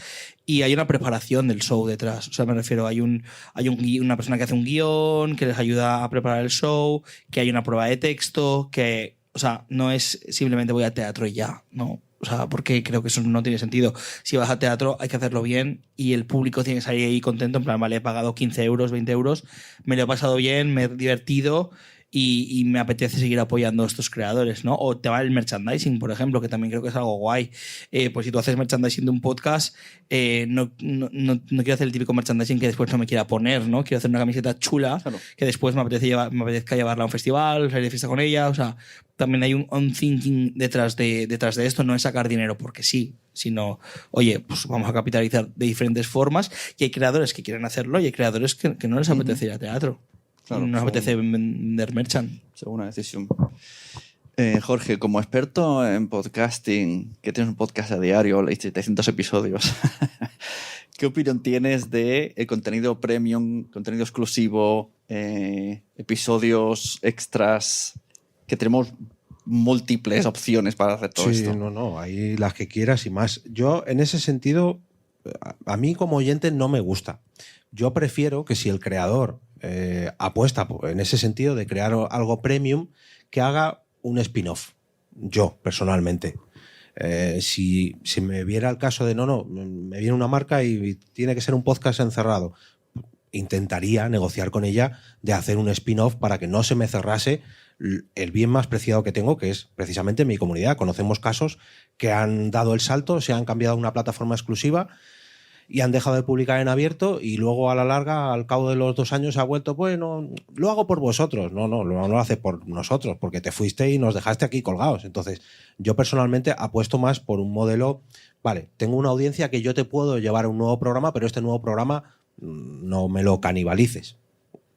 y hay una preparación del show detrás. O sea, me refiero, hay una persona que hace un guión, que les ayuda a preparar el show, que hay una prueba de texto, que, o sea, no es simplemente voy al teatro y ya, no. O sea, porque creo que eso no tiene sentido. Si vas a teatro hay que hacerlo bien y el público tiene que salir ahí contento, en plan, vale, he pagado 15 euros, 20 euros, me lo he pasado bien, me he divertido y me apetece seguir apoyando a estos creadores, ¿no? O te va el merchandising, por ejemplo, que también creo que es algo guay. Pues si tú haces merchandising de un podcast, no quiero hacer el típico merchandising que después no me quiera poner, ¿no? Quiero hacer una camiseta chula, claro, que después me apetezca llevarla a un festival, salir de fiesta con ella. O sea, también hay un thinking detrás de esto. No es sacar dinero porque sí, sino, oye, pues vamos a capitalizar de diferentes formas. Y hay creadores que quieren hacerlo y hay creadores que no les apetece ir a teatro. Claro, no nos apetece vender merchant. Según una decisión. Jorge, como experto en podcasting, que tienes un podcast a diario, leíste 700 episodios, ¿qué opinión tienes de el contenido premium, contenido exclusivo, episodios extras, que tenemos múltiples opciones para hacer todo esto? Sí, no, hay las que quieras y más. Yo, en ese sentido, a mí como oyente no me gusta. Yo prefiero que si el creador apuesta en ese sentido de crear algo premium, que haga un spin-off. Yo, personalmente. Si me viera el caso de me viene una marca y tiene que ser un podcast encerrado, intentaría negociar con ella de hacer un spin-off para que no se me cerrase el bien más preciado que tengo, que es precisamente mi comunidad. Conocemos casos que han dado el salto, se han cambiado a una plataforma exclusiva y han dejado de publicar en abierto y luego a la larga, al cabo de los 2 años, ha vuelto, bueno, lo hago por vosotros. No lo hace por nosotros, porque te fuiste y nos dejaste aquí colgados. Entonces, yo personalmente apuesto más por un modelo, vale, tengo una audiencia que yo te puedo llevar a un nuevo programa, pero este nuevo programa no me lo canibalices.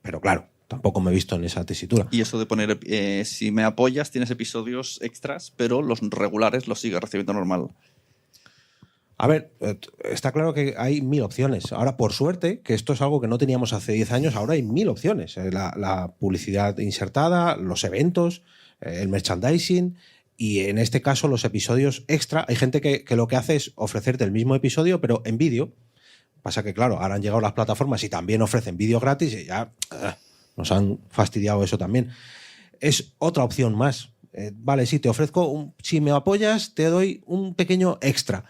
Pero claro, tampoco me he visto en esa tesitura. Y eso de poner, si me apoyas, tienes episodios extras, pero los regulares los sigues recibiendo normal. A ver, está claro que hay 1000 opciones. Ahora, por suerte, que esto es algo que no teníamos hace 10 años, ahora hay 1000 opciones. La publicidad insertada, los eventos, el merchandising y, en este caso, los episodios extra. Hay gente que lo que hace es ofrecerte el mismo episodio, pero en vídeo. Pasa que, claro, ahora han llegado las plataformas y también ofrecen vídeo gratis y ya nos han fastidiado eso también. Es otra opción más. Vale, sí, te ofrezco, si me apoyas, te doy un pequeño extra.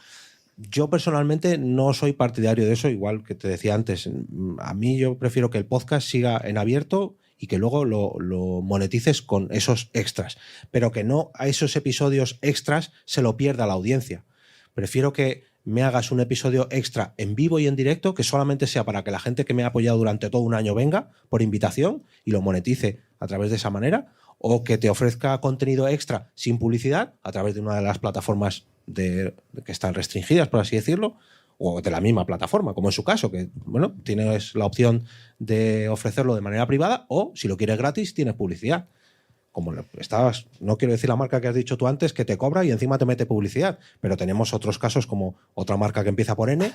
Yo personalmente no soy partidario de eso, igual que te decía antes. A mí yo prefiero que el podcast siga en abierto y que luego lo monetices con esos extras, pero que no a esos episodios extras se lo pierda la audiencia. Prefiero que me hagas un episodio extra en vivo y en directo, que solamente sea para que la gente que me ha apoyado durante todo un año venga por invitación y lo monetice a través de esa manera, o que te ofrezca contenido extra sin publicidad a través de una de las plataformas que están restringidas, por así decirlo, o de la misma plataforma, como en su caso, que bueno, tienes la opción de ofrecerlo de manera privada, o si lo quieres gratis, tienes publicidad. Como no quiero decir la marca que has dicho tú antes, que te cobra y encima te mete publicidad, pero tenemos otros casos como otra marca que empieza por N,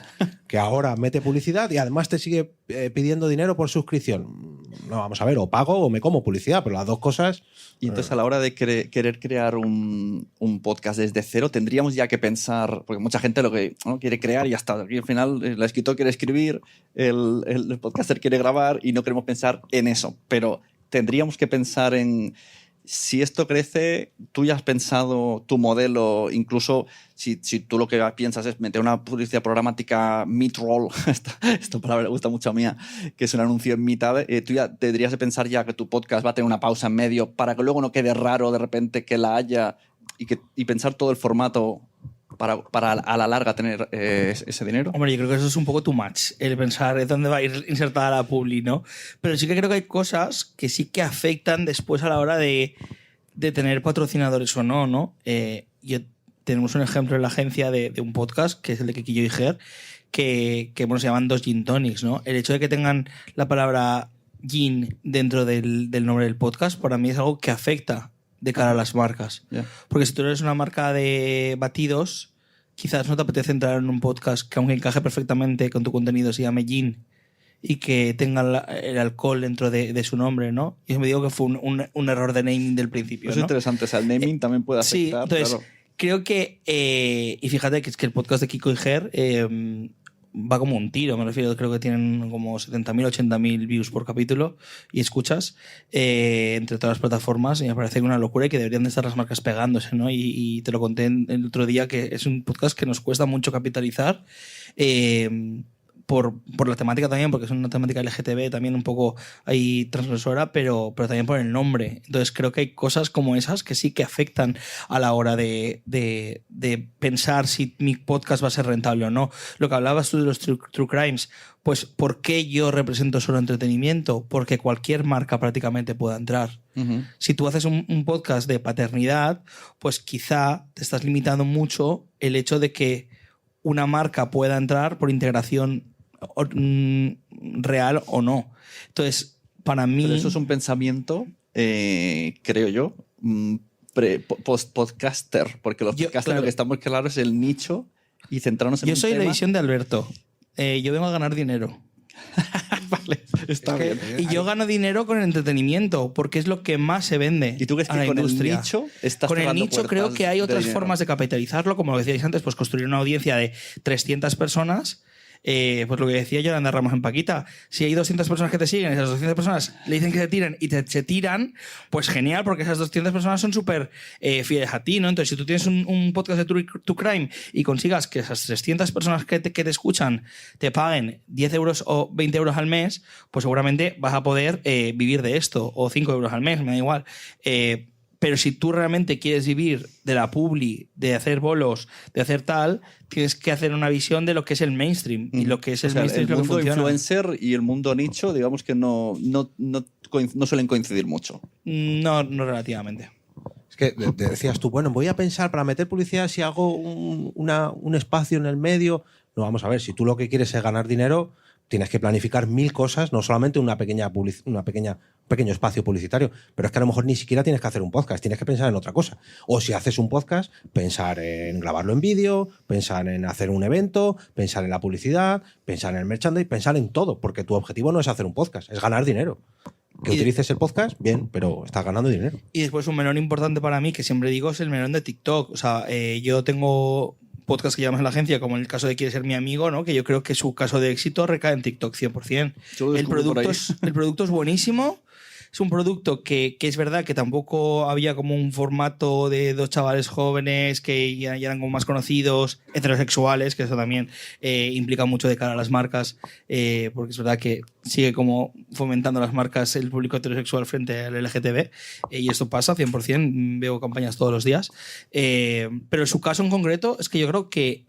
que ahora mete publicidad y además te sigue pidiendo dinero por suscripción. No, vamos a ver, o pago o me como publicidad, pero las dos cosas... Y entonces, a la hora de querer crear un podcast desde cero, tendríamos ya que pensar, porque mucha gente lo que quiere crear y ya está. Aquí al final el escritor quiere escribir, el podcaster quiere grabar y no queremos pensar en eso, pero tendríamos que pensar en... Si esto crece, tú ya has pensado tu modelo, incluso si tú lo que piensas es meter una publicidad programática mid-roll, esta palabra le gusta mucho a mí, que es un anuncio en mitad, tú ya tendrías que pensar ya que tu podcast va a tener una pausa en medio para que luego no quede raro de repente que la haya y pensar todo el formato para a la larga tener ese dinero. Hombre, yo creo que eso es un poco too much, el pensar dónde va a ir insertada la publi, ¿no? Pero sí que creo que hay cosas que sí que afectan después a la hora de tener patrocinadores o no, ¿no? Tenemos un ejemplo en la agencia de un podcast, que es el de Kikillo y Ger, que bueno, se llaman 2 Gin Tonics, ¿no? El hecho de que tengan la palabra gin dentro del nombre del podcast, para mí es algo que afecta de cara a las marcas. Yeah. Porque si tú eres una marca de batidos, quizás no te apetece entrar en un podcast que, aunque encaje perfectamente con tu contenido, se llame gin y que tenga el alcohol dentro de su nombre, ¿no? Y me digo que fue un error de naming del principio. Eso es interesante, o sea, el naming también puede afectar. Sí, entonces, claro. Creo que, y fíjate que es que el podcast de Kiko y Ger, va como un tiro, me refiero, creo que tienen como 70.000, 80.000 views por capítulo y escuchas entre todas las plataformas, y me parece una locura y que deberían de estar las marcas pegándose, ¿no? Y te lo conté el otro día, que es un podcast que nos cuesta mucho capitalizar, por la temática también, porque es una temática LGTB también un poco ahí transgresora, pero también por el nombre. Entonces creo que hay cosas como esas que sí que afectan a la hora de pensar si mi podcast va a ser rentable o no. Lo que hablabas tú de los true crimes, pues ¿por qué yo represento solo entretenimiento? Porque cualquier marca prácticamente pueda entrar. Uh-huh. Si tú haces un podcast de paternidad, pues quizá te estás limitando mucho el hecho de que una marca pueda entrar por integración real o no. Entonces, para mí... Pero eso es un pensamiento, creo yo, podcaster, porque los podcasters claro, lo que estamos claros es el nicho y centrarnos en un tema. Yo soy la visión de Alberto. Yo vengo a ganar dinero. Vale, está bien. Y yo gano dinero con el entretenimiento, porque es lo que más se vende. ¿Y tú crees a que la con industria? el nicho estás Con el cerrando nicho creo puertas que hay de otras dinero? formas de capitalizarlo, como lo decíais antes, pues construir una audiencia de 300 personas. Pues lo que decía Yolanda Ramos en Paquita, si hay 200 personas que te siguen, esas 200 personas le dicen que se tiren y se tiran, pues genial, porque esas 200 personas son súper fieles a ti, ¿no? Entonces, si tú tienes un podcast de True Crime y consigas que esas 300 personas que te escuchan te paguen 10 euros o 20 euros al mes, pues seguramente vas a poder vivir de esto, o 5 euros al mes, me da igual. Pero si tú realmente quieres vivir de la publi, de hacer bolos, de hacer tal, tienes que hacer una visión de lo que es el mainstream. Y lo que es el mainstream es lo que funciona. El mundo influencer y el mundo nicho, digamos que no suelen coincidir mucho. No relativamente. Es que decías tú, bueno, voy a pensar para meter publicidad si hago un espacio en el medio. No, vamos a ver, si tú lo que quieres es ganar dinero, tienes que planificar 1000 cosas, no solamente un pequeño espacio publicitario, pero es que a lo mejor ni siquiera tienes que hacer un podcast, tienes que pensar en otra cosa. O si haces un podcast, pensar en grabarlo en vídeo, pensar en hacer un evento, pensar en la publicidad, pensar en el merchandising, pensar en todo, porque tu objetivo no es hacer un podcast, es ganar dinero. Que utilices el podcast, bien, pero estás ganando dinero. Y después un melón importante para mí, que siempre digo, es el melón de TikTok. O sea, yo tengo podcast que llamamos en la agencia, como en el caso de Quiere Ser Mi Amigo, ¿no? Que yo creo que su caso de éxito recae en TikTok 100%. El producto es buenísimo. Es un producto que es verdad que tampoco había como un formato de dos chavales jóvenes que ya eran como más conocidos, heterosexuales, que eso también implica mucho de cara a las marcas, porque es verdad que sigue como fomentando las marcas el público heterosexual frente al LGTB, y esto pasa 100%, veo campañas todos los días. Pero en su caso en concreto es que yo creo que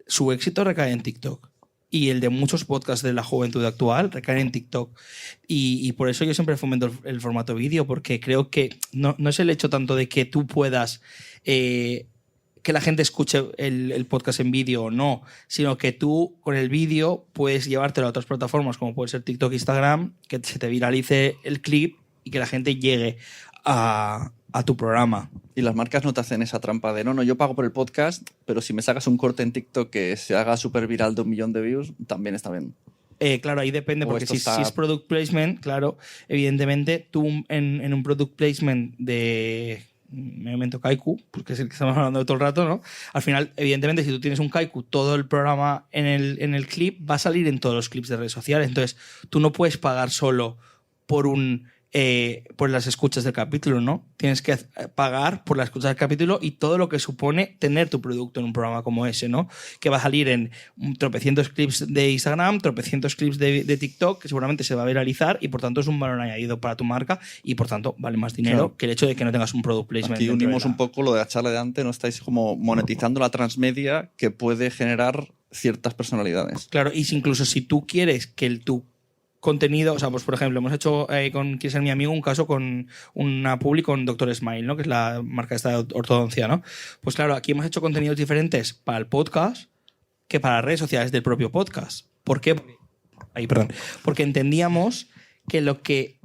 su éxito recae en TikTok. Y el de muchos podcasts de la juventud actual recaen en TikTok. Y por eso yo siempre fomento el formato vídeo, porque creo que no es el hecho tanto de que tú puedas que la gente escuche el podcast en vídeo o no, sino que tú con el vídeo puedes llevártelo a otras plataformas como puede ser TikTok, Instagram, que se te viralice el clip y que la gente llegue a tu programa. Y las marcas no te hacen esa trampa de no, yo pago por el podcast, pero si me sacas un corte en TikTok que se haga súper viral de 1 millón de views, también está bien. Claro, ahí depende, porque si es product placement, claro, evidentemente tú en un product placement de Memento Kaiku, porque es el que estamos hablando de todo el rato, ¿no? Al final, evidentemente, si tú tienes un Kaiku, todo el programa en el clip va a salir en todos los clips de redes sociales. Entonces, tú no puedes pagar solo por por las escuchas del capítulo, ¿no? Tienes que pagar por las escuchas del capítulo y todo lo que supone tener tu producto en un programa como ese, ¿no? Que va a salir en tropecientos clips de Instagram, tropecientos clips de TikTok, que seguramente se va a viralizar y por tanto es un valor añadido para tu marca y por tanto vale más dinero, claro, que el hecho de que no tengas un product placement. Aquí unimos un poco lo de la charla de antes, no estáis como monetizando la transmedia que puede generar ciertas personalidades. Claro, y incluso si tú quieres que tu contenido, o sea, pues por ejemplo, hemos hecho con Quiere Ser Mi Amigo un caso con una publi con Dr. Smile, ¿no? Que es la marca esta de ortodoncia, ¿no? Pues claro, aquí hemos hecho contenidos diferentes para el podcast que para las redes sociales del propio podcast. ¿Por qué? Porque entendíamos que lo que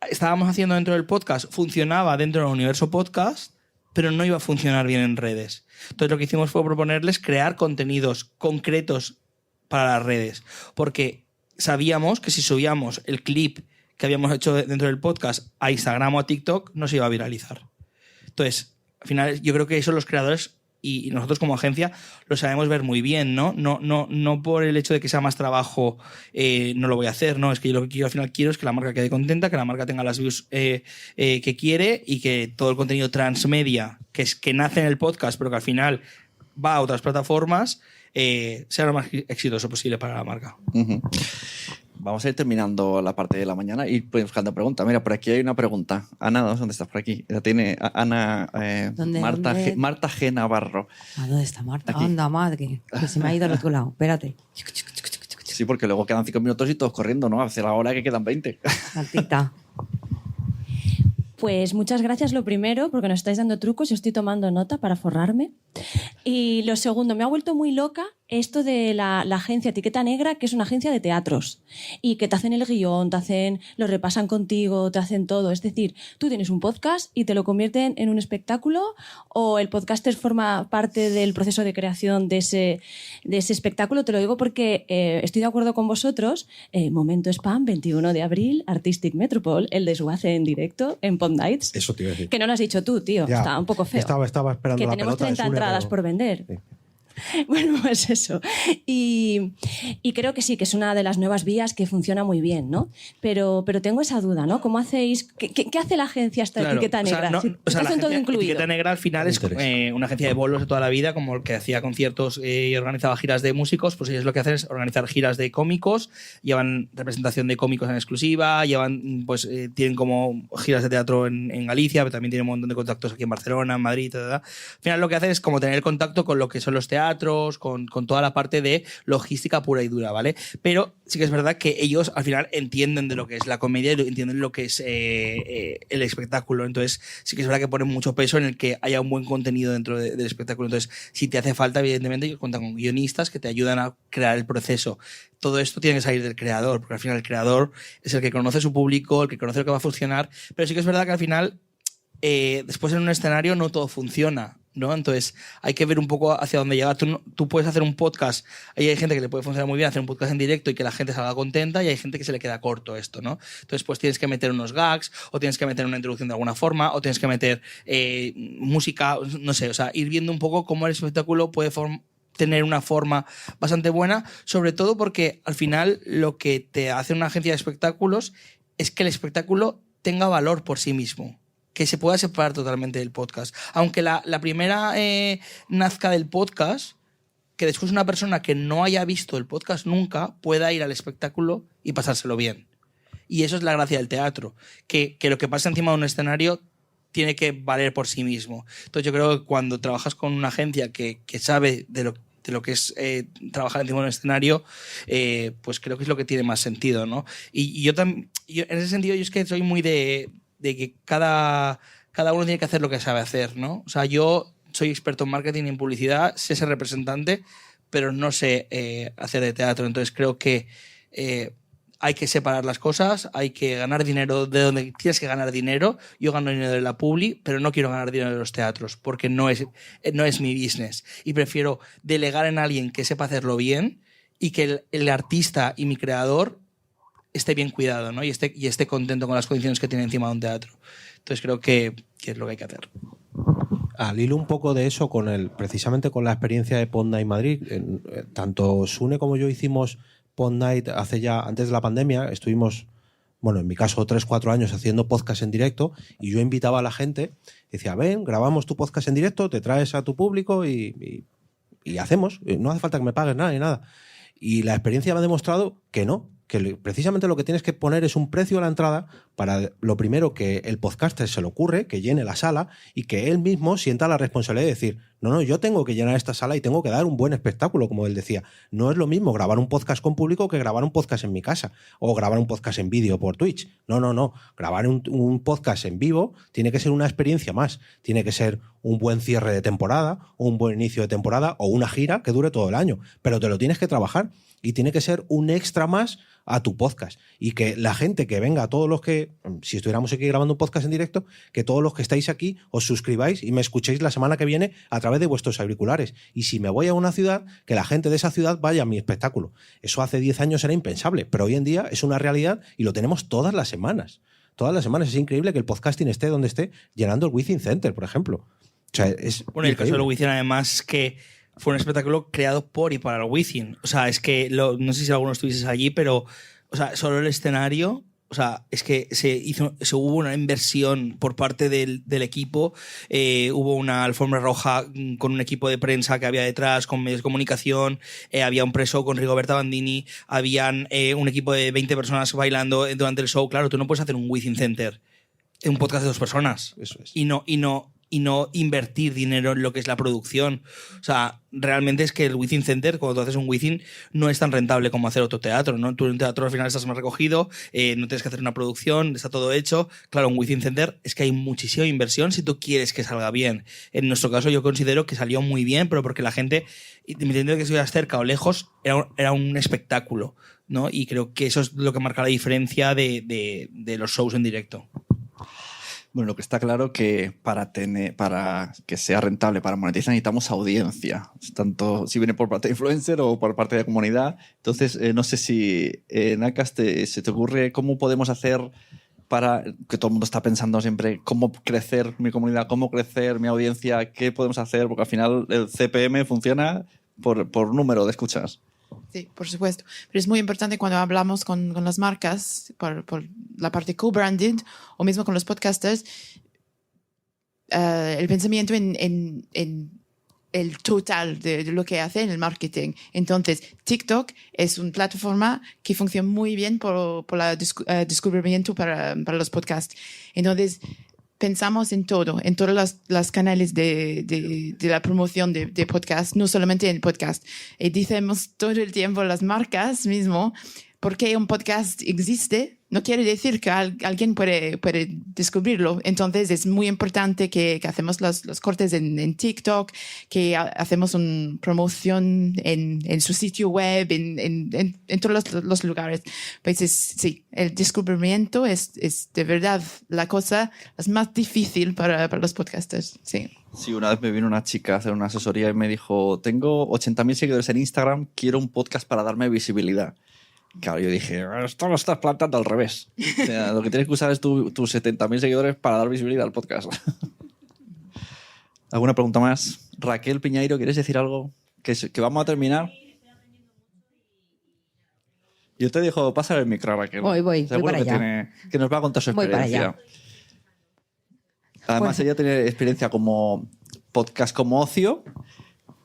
estábamos haciendo dentro del podcast funcionaba dentro del universo podcast, pero no iba a funcionar bien en redes. Entonces lo que hicimos fue proponerles crear contenidos concretos para las redes, porque sabíamos que si subíamos el clip que habíamos hecho dentro del podcast a Instagram o a TikTok, no se iba a viralizar. Entonces, al final, yo creo que eso los creadores y nosotros como agencia lo sabemos ver muy bien, ¿no? No por el hecho de que sea más trabajo no lo voy a hacer, ¿no? Es que yo lo que al final quiero es que la marca quede contenta, que la marca tenga las views que quiere y que todo el contenido transmedia, que nace en el podcast, pero que al final va a otras plataformas, sea lo más exitoso posible para la marca. Uh-huh. Vamos a ir terminando la parte de la mañana y buscando preguntas. Mira, por aquí hay una pregunta. Ana, ¿dónde estás? Por aquí. La tiene Ana Marta G. Navarro. ¿Dónde está Marta? Aquí. Anda, madre, que se me ha ido al otro lado. Espérate. Sí, porque luego quedan 5 minutos y todos corriendo, ¿no? Hace la hora que quedan 20. Martita. Pues muchas gracias, lo primero, porque nos estáis dando trucos y os estoy tomando nota para forrarme. Y lo segundo, me ha vuelto muy loca esto de la agencia Etiqueta Negra, que es una agencia de teatros y que te hacen el guión, lo repasan contigo, te hacen todo. Es decir, tú tienes un podcast y te lo convierten en un espectáculo, o el podcaster forma parte del proceso de creación de ese espectáculo. Te lo digo porque estoy de acuerdo con vosotros. Momento Spam, 21 de abril, Artistic Metropole, el desguace en directo en Pod Nights. Eso te iba a decir. Que no lo has dicho tú, tío. Ya, Está un poco feo. Estaba esperando que la tenemos pelota de 30 Sune, entradas por vender. Sí. Bueno, pues eso. Y creo que sí, que es una de las nuevas vías que funciona muy bien, ¿no? Pero tengo esa duda, ¿no? ¿Cómo hacéis? ¿Qué hace la agencia esta Etiqueta Negra? La hacen todo incluido. Etiqueta Negra al final es una agencia de bolos de toda la vida, como el que hacía conciertos y organizaba giras de músicos. Pues ellos lo que hacen es organizar giras de cómicos, llevan representación de cómicos en exclusiva, tienen como giras de teatro en Galicia, pero también tienen un montón de contactos aquí en Barcelona, en Madrid, etc. Al final lo que hacen es como tener contacto con lo que son los teatros, con toda la parte de logística pura y dura, ¿vale? Pero sí que es verdad que ellos al final entienden de lo que es la comedia y entienden lo que es el espectáculo. Entonces sí que es verdad que ponen mucho peso en el que haya un buen contenido dentro del espectáculo. Entonces, si te hace falta, evidentemente, ellos cuentan con guionistas que te ayudan a crear el proceso. Todo esto tiene que salir del creador, porque al final el creador es el que conoce su público, el que conoce lo que va a funcionar. Pero sí que es verdad que al final, después en un escenario no todo funciona, ¿no? Entonces hay que ver un poco hacia dónde llegar. Tú puedes hacer un podcast, ahí hay gente que le puede funcionar muy bien hacer un podcast en directo y que la gente salga contenta, y hay gente que se le queda corto esto, ¿no? Entonces pues tienes que meter unos gags, o tienes que meter una introducción de alguna forma, o tienes que meter música, no sé, o sea, ir viendo un poco cómo el espectáculo puede tener una forma bastante buena, sobre todo porque al final lo que te hace una agencia de espectáculos es que el espectáculo tenga valor por sí mismo, que se pueda separar totalmente del podcast. Aunque la primera nazca del podcast, que después una persona que no haya visto el podcast nunca pueda ir al espectáculo y pasárselo bien. Y eso es la gracia del teatro, que lo que pasa encima de un escenario tiene que valer por sí mismo. Entonces yo creo que cuando trabajas con una agencia que sabe de lo que es trabajar encima de un escenario, pues creo que es lo que tiene más sentido, ¿no? Y yo en ese sentido, yo es que soy muy de que cada uno tiene que hacer lo que sabe hacer, ¿no? O sea, yo soy experto en marketing y en publicidad, sé ser representante, pero no sé hacer de teatro. Entonces creo que hay que separar las cosas, hay que ganar dinero de donde tienes que ganar dinero. Yo gano dinero de la publi, pero no quiero ganar dinero de los teatros, porque no es mi business. Y prefiero delegar en alguien que sepa hacerlo bien y que el artista y mi creador esté bien cuidado, ¿no? Y esté contento con las condiciones que tiene encima de un teatro. Entonces creo que es lo que hay que hacer. Al hilo un poco de eso, precisamente con la experiencia de Pod Night Madrid, tanto Sune como yo hicimos Pod Night antes de la pandemia. Estuvimos, bueno, en mi caso 3-4 años haciendo podcast en directo, y yo invitaba a la gente, decía, ven, grabamos tu podcast en directo, te traes a tu público y hacemos, no hace falta que me pagues nada ni nada. Y la experiencia me ha demostrado que no, que precisamente lo que tienes que poner es un precio a la entrada para, lo primero, que el podcaster se le ocurre, que llene la sala y que él mismo sienta la responsabilidad de decir, no, yo tengo que llenar esta sala y tengo que dar un buen espectáculo, como él decía. No es lo mismo grabar un podcast con público que grabar un podcast en mi casa o grabar un podcast en vídeo por Twitch. No. Grabar un podcast en vivo tiene que ser una experiencia más. Tiene que ser un buen cierre de temporada, o un buen inicio de temporada, o una gira que dure todo el año. Pero te lo tienes que trabajar y tiene que ser un extra más a tu podcast. Y que la gente que venga, todos los que, si estuviéramos aquí grabando un podcast en directo, que todos los que estáis aquí os suscribáis y me escuchéis la semana que viene a través de vuestros auriculares. Y si me voy a una ciudad, que la gente de esa ciudad vaya a mi espectáculo. Eso hace 10 años era impensable, pero hoy en día es una realidad y lo tenemos todas las semanas. Todas las semanas. Es increíble que el podcasting esté donde esté, llenando el Within Center, por ejemplo. sea, es Bueno, y el caso del increíble. Wizzing, además, es que fue un espectáculo creado por y para el Wizzing. O sea, es que no sé si alguno estuvieses allí, pero o sea, solo el escenario. O sea, es que hubo una inversión por parte del equipo. Hubo una alfombra roja con un equipo de prensa que había detrás, con medios de comunicación. Había un pre-show con Rigoberta Bandini. Habían un equipo de 20 personas bailando durante el show. Claro, tú no puedes hacer un Wizzing Center en un podcast de 2 personas. Eso es. Y no invertir dinero en lo que es la producción. O sea, realmente es que el Wizzing Center, cuando tú haces un Wizzing, no es tan rentable como hacer otro teatro, ¿no? Tú en un teatro al final estás más recogido, no tienes que hacer una producción, está todo hecho. Claro, un Wizzing Center es que hay muchísima inversión si tú quieres que salga bien. En nuestro caso yo considero que salió muy bien, pero porque la gente, independientemente de que estuvieras cerca o lejos, era un espectáculo, ¿no? Y creo que eso es lo que marca la diferencia de los shows en directo. Bueno, lo que está claro que para que sea rentable, para monetizar, necesitamos audiencia, tanto si viene por parte de influencer o por parte de la comunidad. Entonces, no sé si Nakas se te ocurre cómo podemos hacer para que todo el mundo está pensando siempre cómo crecer mi comunidad, cómo crecer mi audiencia, qué podemos hacer, porque al final el CPM funciona por número de escuchas. Sí, por supuesto. Pero es muy importante cuando hablamos con las marcas, por la parte co-branded, o mismo con los podcasters, el pensamiento en el total de lo que hace en el marketing. Entonces, TikTok es una plataforma que funciona muy bien por el descubrimiento para los podcasts. Entonces, pensamos en todo, en todos los canales de la promoción de podcast, no solamente en el podcast. Y decimos todo el tiempo las marcas mismo, porque un podcast existe, no quiere decir que alguien puede descubrirlo. Entonces es muy importante que hacemos los cortes en TikTok, que hacemos una promoción en su sitio web, en todos los lugares. Pues sí, el descubrimiento es de verdad la cosa más difícil para los podcasters. Sí. Sí, una vez me vino una chica a hacer una asesoría y me dijo, tengo 80.000 seguidores en Instagram, quiero un podcast para darme visibilidad. Claro, yo dije, esto lo estás plantando al revés. O sea, lo que tienes que usar es tus 70.000 seguidores para dar visibilidad al podcast. ¿Alguna pregunta más? Raquel Piñeiro, ¿quieres decir algo? Que vamos a terminar. Yo te dejo pasar el micro, Raquel. Voy Seguro para que, allá. que nos va a contar su Voy para experiencia. allá. Además, Pues- ella tiene experiencia como podcast como ocio,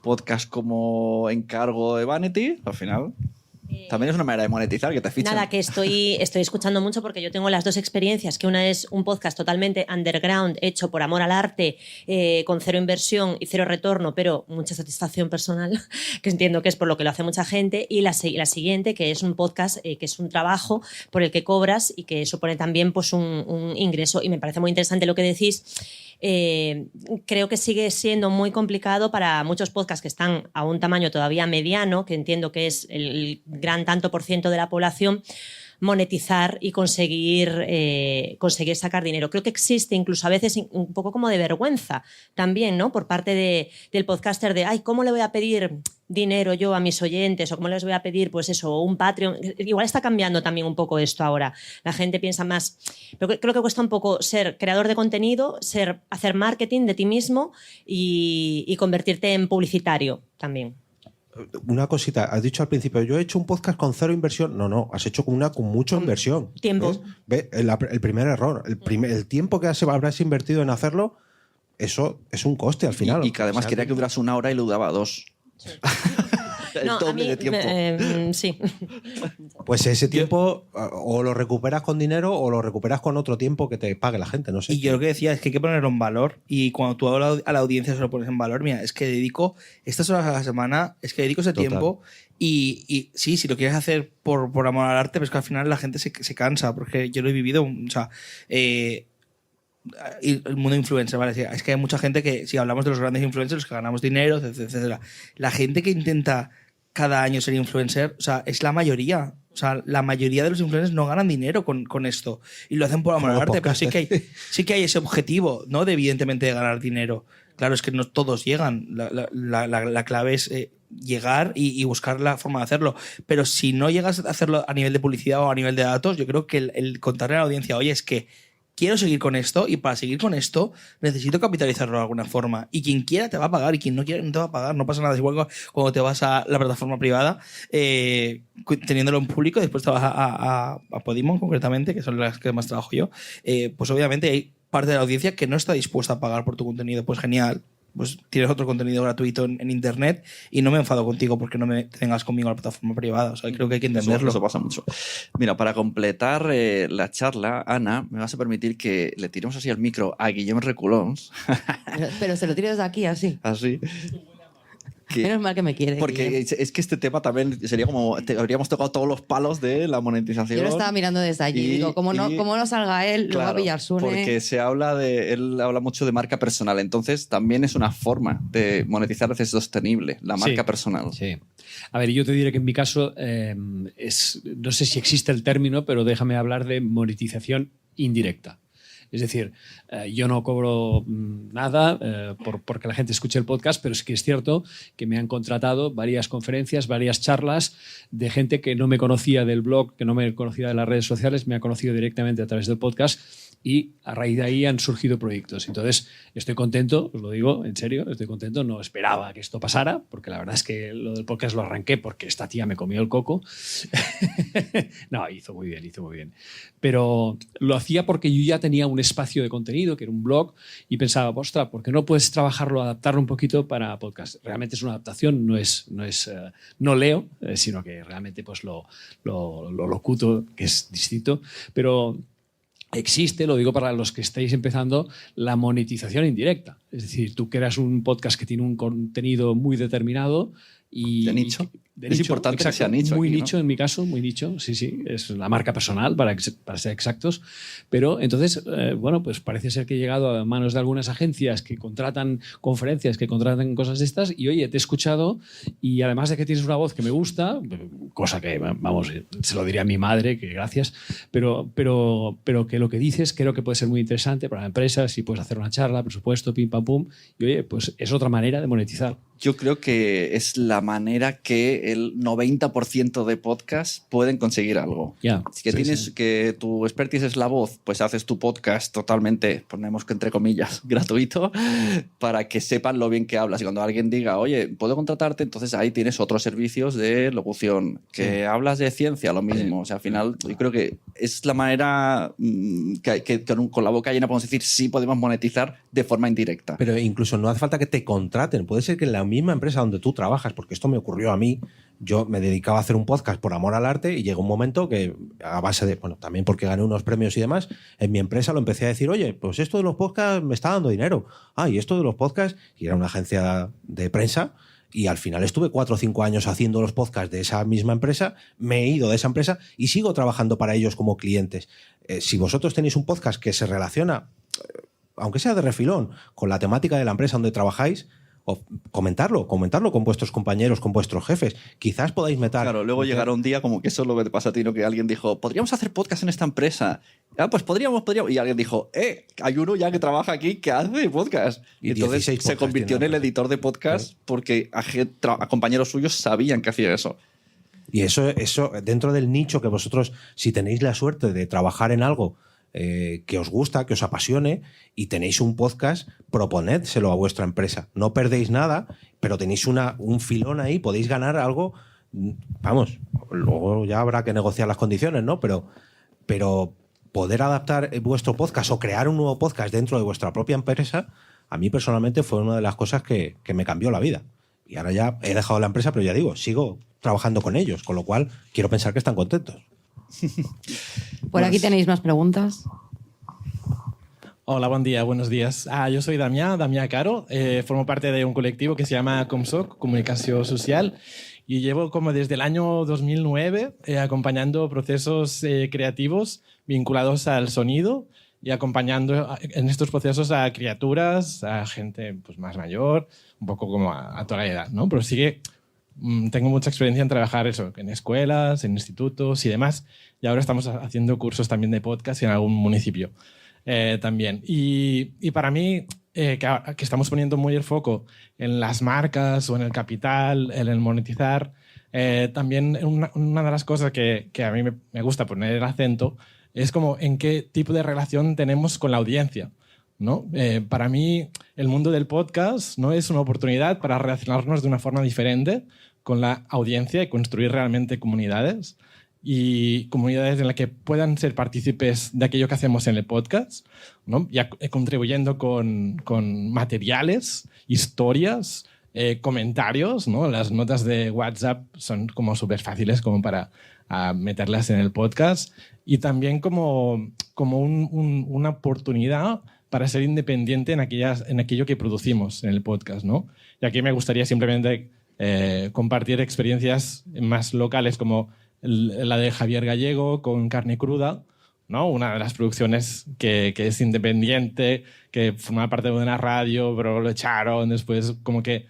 podcast como encargo de Vanity, al final. También es una manera de monetizar, que te fichan. Nada, que estoy escuchando mucho porque yo tengo las dos experiencias, que una es un podcast totalmente underground, hecho por amor al arte, con cero inversión y cero retorno, pero mucha satisfacción personal, que entiendo que es por lo que lo hace mucha gente, y la siguiente, que es un podcast que es un trabajo por el que cobras y que supone también pues, un ingreso. Y me parece muy interesante lo que decís. Creo que sigue siendo muy complicado para muchos podcasts que están a un tamaño todavía mediano, que entiendo que es el gran tanto por ciento de la población, monetizar y conseguir sacar dinero. Creo que existe incluso a veces un poco como de vergüenza también, ¿no? Por parte del podcaster de, ay, ¿cómo le voy a pedir dinero yo a mis oyentes? O ¿cómo les voy a pedir, pues eso, un Patreon? Igual está cambiando también un poco esto ahora. La gente piensa más... Pero creo que cuesta un poco ser creador de contenido, hacer marketing de ti mismo y convertirte en publicitario también. Una cosita, has dicho al principio, yo he hecho un podcast con cero inversión. No, has hecho con mucha inversión. Tiempo. ¿Ves? El primer error. El tiempo que habrás invertido en hacerlo, eso es un coste al final. Y que además O sea, quería que durase 1 hora y lo duraba 2. El No, a doble mí, de tiempo. sí. Pues ese tiempo o lo recuperas con dinero o lo recuperas con otro tiempo que te pague la gente, no sé. Y yo lo que decía es que hay que ponerlo en valor. Y cuando tú a la audiencia se lo pones en valor, mira, es que dedico estas horas a la semana, es que dedico ese Total. tiempo. Y sí, si lo quieres hacer por amor al arte, pero es que al final la gente se cansa, porque yo lo he vivido. O sea, y el mundo influencer, ¿vale? Es que hay mucha gente que, si hablamos de los grandes influencers, los que ganamos dinero, etcétera, la gente que intenta cada año ser influencer, o sea, es la mayoría. O sea, la mayoría de los influencers no ganan dinero con esto. Y lo hacen por amor al arte, pero sí que hay ese objetivo, ¿no? De evidentemente de ganar dinero. Claro, es que no todos llegan. La clave es llegar y buscar la forma de hacerlo. Pero si no llegas a hacerlo a nivel de publicidad o a nivel de datos, yo creo que el contarle a la audiencia, oye, es que quiero seguir con esto y para seguir con esto necesito capitalizarlo de alguna forma. Y quien quiera te va a pagar y quien no quiera no te va a pagar. No pasa nada. Es igual cuando te vas a la plataforma privada, teniéndolo en público, después te vas a Podimo concretamente, que son las que más trabajo yo, pues obviamente hay parte de la audiencia que no está dispuesta a pagar por tu contenido. Pues genial. Pues tienes otro contenido gratuito en internet y no me enfado contigo porque no me tengas conmigo en la plataforma privada. O sea, creo que hay que entenderlo. Eso pasa mucho. Mira, para completar la charla, Ana, me vas a permitir que le tiremos así al micro a Guillem Reculons. Pero se lo tiro desde aquí, así. Así. Menos mal que me quiere. Porque Guillem. es que este tema también sería como... habríamos tocado todos los palos de la monetización. Yo lo estaba mirando desde allí. Digo, como no salga él, lo va a pillar Sune. Porque él habla mucho de marca personal. Entonces, también es una forma de monetizar de sostenible, la marca personal. Sí. A ver, yo te diré que en mi caso, no sé si existe el término, pero déjame hablar de monetización indirecta. Es decir, yo no cobro nada porque la gente escuche el podcast, pero sí que es cierto que me han contratado varias conferencias, varias charlas de gente que no me conocía del blog, que no me conocía de las redes sociales, me ha conocido directamente a través del podcast y a raíz de ahí han surgido proyectos. Entonces, estoy contento, os lo digo en serio, estoy contento. No esperaba que esto pasara, porque la verdad es que lo del podcast lo arranqué porque esta tía me comió el coco. No, hizo muy bien. Pero lo hacía porque yo ya tenía un espacio de contenido, que era un blog, y pensaba, ostras, ¿por qué no puedes trabajarlo, adaptarlo un poquito para podcast? Realmente es una adaptación, no leo, sino que realmente pues lo locuto, que es distinto, pero existe, lo digo para los que estáis empezando, la monetización indirecta. Es decir, tú creas un podcast que tiene un contenido muy determinado y... ¿De nicho? Es importante exacto, que sea nicho. Muy aquí, nicho, ¿no? en mi caso, muy nicho. Sí, es la marca personal, para ser exactos. Pero entonces, bueno, pues parece ser que he llegado a manos de algunas agencias que contratan conferencias, que contratan cosas de estas, y oye, te he escuchado y además de que tienes una voz que me gusta, cosa que, vamos, se lo diría a mi madre, que gracias, pero que lo que dices creo que puede ser muy interesante para la empresa, si puedes hacer una charla, por supuesto, pim, pam, pum, y oye, pues es otra manera de monetizar. Yo creo que es la manera que el 90% de podcasts pueden conseguir algo. Que tu expertise es la voz, pues haces tu podcast totalmente, ponemos que entre comillas, gratuito, para que sepan lo bien que hablas. Y cuando alguien diga, oye, ¿puedo contratarte? Entonces ahí tienes otros servicios de locución. Que hablas de ciencia, lo mismo. O sea, al final yo creo que es la manera que con la boca llena podemos decir sí podemos monetizar de forma indirecta. Pero incluso no hace falta que te contraten. Puede ser que en la misma empresa donde tú trabajas, porque esto me ocurrió a mí, yo me dedicaba a hacer un podcast por amor al arte y llegó un momento que a base de, bueno, también porque gané unos premios y demás, en mi empresa lo empecé a decir, oye, pues esto de los podcasts me está dando dinero. Y esto de los podcasts, y era una agencia de prensa, y al final estuve 4 o 5 años haciendo los podcasts de esa misma empresa, me he ido de esa empresa y sigo trabajando para ellos como clientes. Si vosotros tenéis un podcast que se relaciona, aunque sea de refilón, con la temática de la empresa donde trabajáis, o comentarlo con vuestros compañeros, con vuestros jefes. Quizás podáis meter... Claro, luego llegará un día como que eso es lo que te pasa a ti, ¿no? Que alguien dijo, ¿podríamos hacer podcast en esta empresa? Pues podríamos. Y alguien dijo, hay uno ya que trabaja aquí que hace podcast. Y entonces se convirtió en el editor de podcast porque a compañeros suyos sabían que hacía eso. Y eso dentro del nicho que vosotros, si tenéis la suerte de trabajar en algo que os gusta, que os apasione y tenéis un podcast, proponédselo a vuestra empresa. No perdéis nada, pero tenéis un filón ahí, podéis ganar algo. Vamos, luego ya habrá que negociar las condiciones, ¿no? Pero poder adaptar vuestro podcast o crear un nuevo podcast dentro de vuestra propia empresa, a mí personalmente fue una de las cosas que me cambió la vida. Y ahora ya he dejado la empresa, pero ya digo, sigo trabajando con ellos, con lo cual quiero pensar que están contentos. Por aquí tenéis más preguntas. Hola, buen día, buenos días. Yo soy Damián Caro, formo parte de un colectivo que se llama Comsoc, Comunicación Social, y llevo como desde el año 2009 acompañando procesos creativos vinculados al sonido y acompañando en estos procesos a criaturas, a gente pues, más mayor, un poco como a toda la edad, ¿no? Pero sí que tengo mucha experiencia en trabajar eso, en escuelas, en institutos y demás, y ahora estamos haciendo cursos también de podcast en algún municipio también. Y para mí, que estamos poniendo muy el foco en las marcas o en el capital, en el monetizar, también una de las cosas que a mí me gusta poner el acento es como en qué tipo de relación tenemos con la audiencia, ¿no? Para mí, el mundo del podcast, ¿no?, es una oportunidad para relacionarnos de una forma diferente con la audiencia y construir realmente comunidades, y comunidades en las que puedan ser partícipes de aquello que hacemos en el podcast, ¿no? Ya contribuyendo con materiales, historias, comentarios, ¿no? Las notas de WhatsApp son como súper fáciles como para meterlas en el podcast, y también como una oportunidad para ser independiente en aquello que producimos en el podcast, ¿no? Y aquí me gustaría simplemente compartir experiencias más locales, como la de Javier Gallego con Carne Cruda, ¿no? Una de las producciones que es independiente, que formaba parte de una radio, pero lo echaron después, como que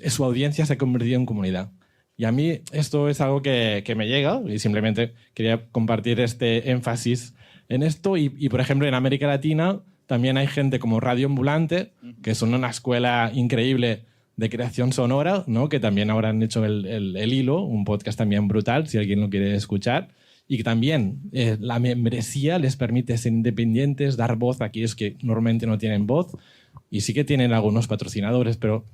su audiencia se ha convertido en comunidad. Y a mí esto es algo que me llega, y simplemente quería compartir este énfasis en esto. Y por ejemplo, en América Latina también hay gente como Radio Ambulante, que son una escuela increíble de creación sonora, ¿no? Que también ahora han hecho el Hilo, un podcast también brutal, si alguien lo quiere escuchar. Y que también la membresía les permite ser independientes, dar voz a aquellos que normalmente no tienen voz. Y sí que tienen algunos patrocinadores, pero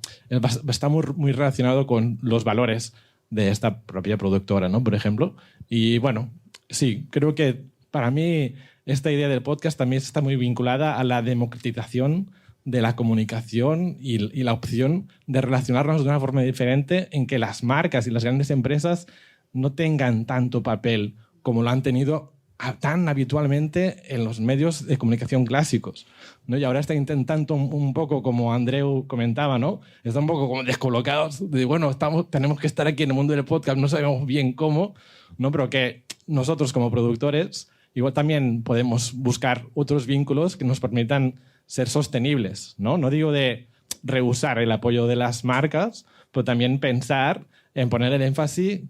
está muy relacionado con los valores de esta propia productora, ¿no? Por ejemplo. Y bueno, sí, creo que para mí esta idea del podcast también está muy vinculada a la democratización de la comunicación y la opción de relacionarnos de una forma diferente, en que las marcas y las grandes empresas no tengan tanto papel como lo han tenido tan habitualmente en los medios de comunicación clásicos, ¿no? Y ahora está intentando un poco, como Andreu comentaba, ¿no? Está un poco como descolocados de, bueno, tenemos que estar aquí en el mundo del podcast, no sabemos bien cómo, ¿no? Pero que nosotros como productores igual también podemos buscar otros vínculos que nos permitan ser sostenibles, ¿no? No digo de rehusar el apoyo de las marcas, pero también pensar en poner el énfasis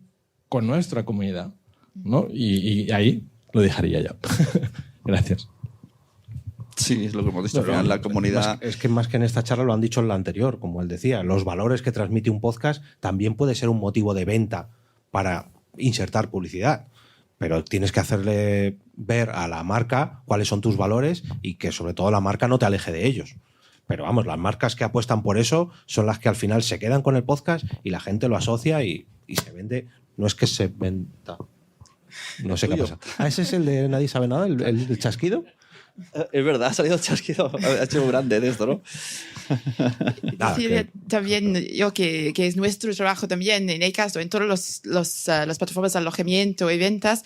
con nuestra comunidad, ¿no? Y ahí lo dejaría ya. Gracias. Sí, es lo que hemos dicho. Al final, la comunidad... Es que más que en esta charla lo han dicho en la anterior, como él decía, los valores que transmite un podcast también puede ser un motivo de venta para insertar publicidad, pero tienes que hacerle ver a la marca cuáles son tus valores y que sobre todo la marca no te aleje de ellos. Pero vamos, las marcas que apuestan por eso son las que al final se quedan con el podcast y la gente lo asocia y se vende. No es que se venda. No sé qué pasa. ¿Ese es el de Nadie sabe nada? ¿El chasquido? Es verdad, ha salido chasquido. Ha hecho grande de esto, ¿no? Nada, Sí, también yo que es nuestro trabajo también en Acast o en todas las plataformas de alojamiento y ventas,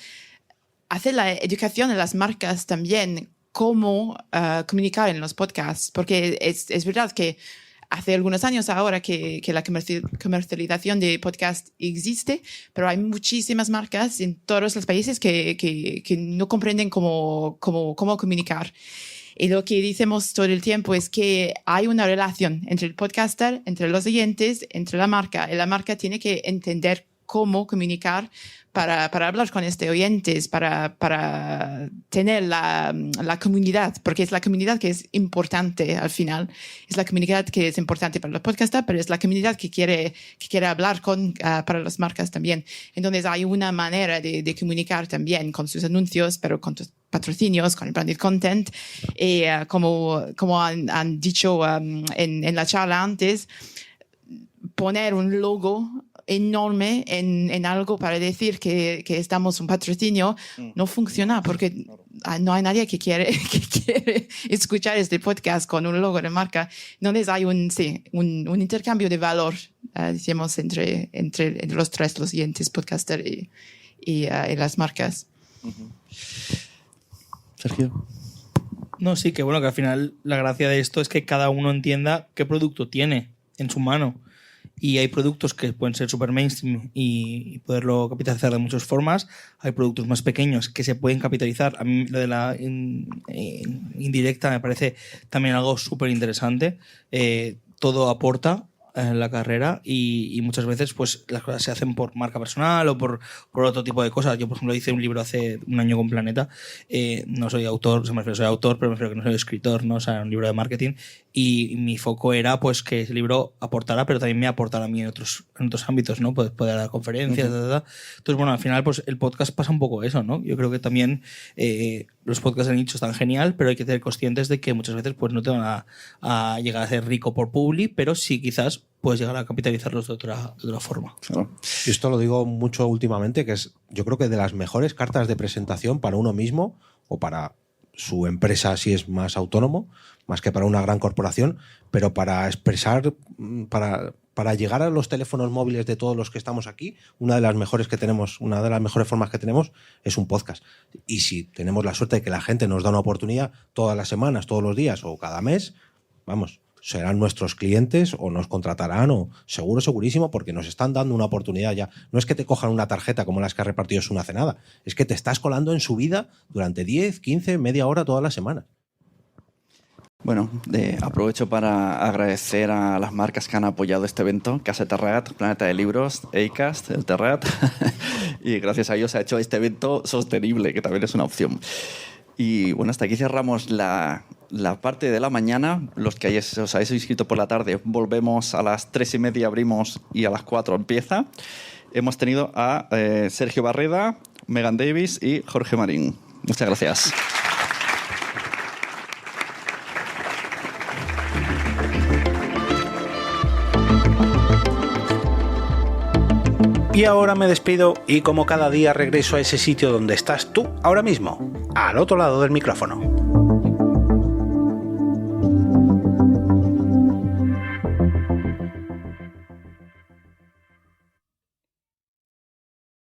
hacer la educación de las marcas también, cómo comunicar en los podcasts, porque es verdad que hace algunos años ahora que la comercialización de podcast existe, pero hay muchísimas marcas en todos los países que no comprenden cómo comunicar. Y lo que decimos todo el tiempo es que hay una relación entre el podcaster, entre los oyentes, entre la marca. Y la marca tiene que entender cómo comunicar para hablar con este oyentes, para tener la comunidad, porque es la comunidad que es importante al final. Es la comunidad que es importante para los podcasters, pero es la comunidad que quiere hablar para las marcas también. Entonces hay una manera de comunicar también con sus anuncios, pero con tus patrocinios, con el branded content. Y como han dicho en la charla antes, poner un logo enorme en algo para decir que estamos un patrocinio no funciona, porque no hay nadie que quiere escuchar este podcast con un logo de marca. Entonces hay un intercambio de valor, decimos, entre los tres, los oyentes, podcaster y las marcas. Sergio. No, sí, que bueno, que al final la gracia de esto es que cada uno entienda qué producto tiene en su mano. Y hay productos que pueden ser super mainstream y poderlo capitalizar de muchas formas. Hay productos más pequeños que se pueden capitalizar. A mí lo de la indirecta me parece también algo súper interesante. Todo aporta en la carrera y muchas veces pues las cosas se hacen por marca personal o por otro tipo de cosas. Yo, por ejemplo, hice un libro hace un año con Planeta. No soy autor, soy autor, pero me refiero que no soy escritor, ¿no? O sea, un libro de marketing. Y mi foco era pues que ese libro aportara, pero también me aportara a mí en otros ámbitos, ¿no? Poder dar conferencias, Entonces, bueno, al final pues el podcast pasa un poco eso, ¿no? Yo creo que también los podcasts de nicho están genial, pero hay que ser conscientes de que muchas veces pues, no te van a llegar a ser rico por publi, pero sí quizás puedes llegar a capitalizarlos de otra forma. Claro. Y esto lo digo mucho últimamente, que es, yo creo que de las mejores cartas de presentación para uno mismo o para su empresa si es más autónomo, más que para una gran corporación, pero para expresar, para llegar a los teléfonos móviles de todos los que estamos aquí, una de las mejores formas que tenemos es un podcast. Y si tenemos la suerte de que la gente nos da una oportunidad todas las semanas, todos los días o cada mes, vamos, serán nuestros clientes o nos contratarán o segurísimo, porque nos están dando una oportunidad ya. No es que te cojan una tarjeta como las que ha repartido Sun hace nada, es que te estás colando en su vida durante 10, 15, media hora todas las semanas. Bueno, aprovecho para agradecer a las marcas que han apoyado este evento, Casa Terrat, Planeta de Libros, Acast, el Terrat, y gracias a ellos se ha hecho este evento sostenible, que también es una opción. Y bueno, hasta aquí cerramos la parte de la mañana. Los que os habéis inscrito por la tarde, volvemos a las 3:30, abrimos y a las 4 empieza. Hemos tenido a Sergio Barreda, Megan Davis y Jorge Marín. Muchas gracias. Y ahora me despido y como cada día regreso a ese sitio donde estás tú ahora mismo, al otro lado del micrófono.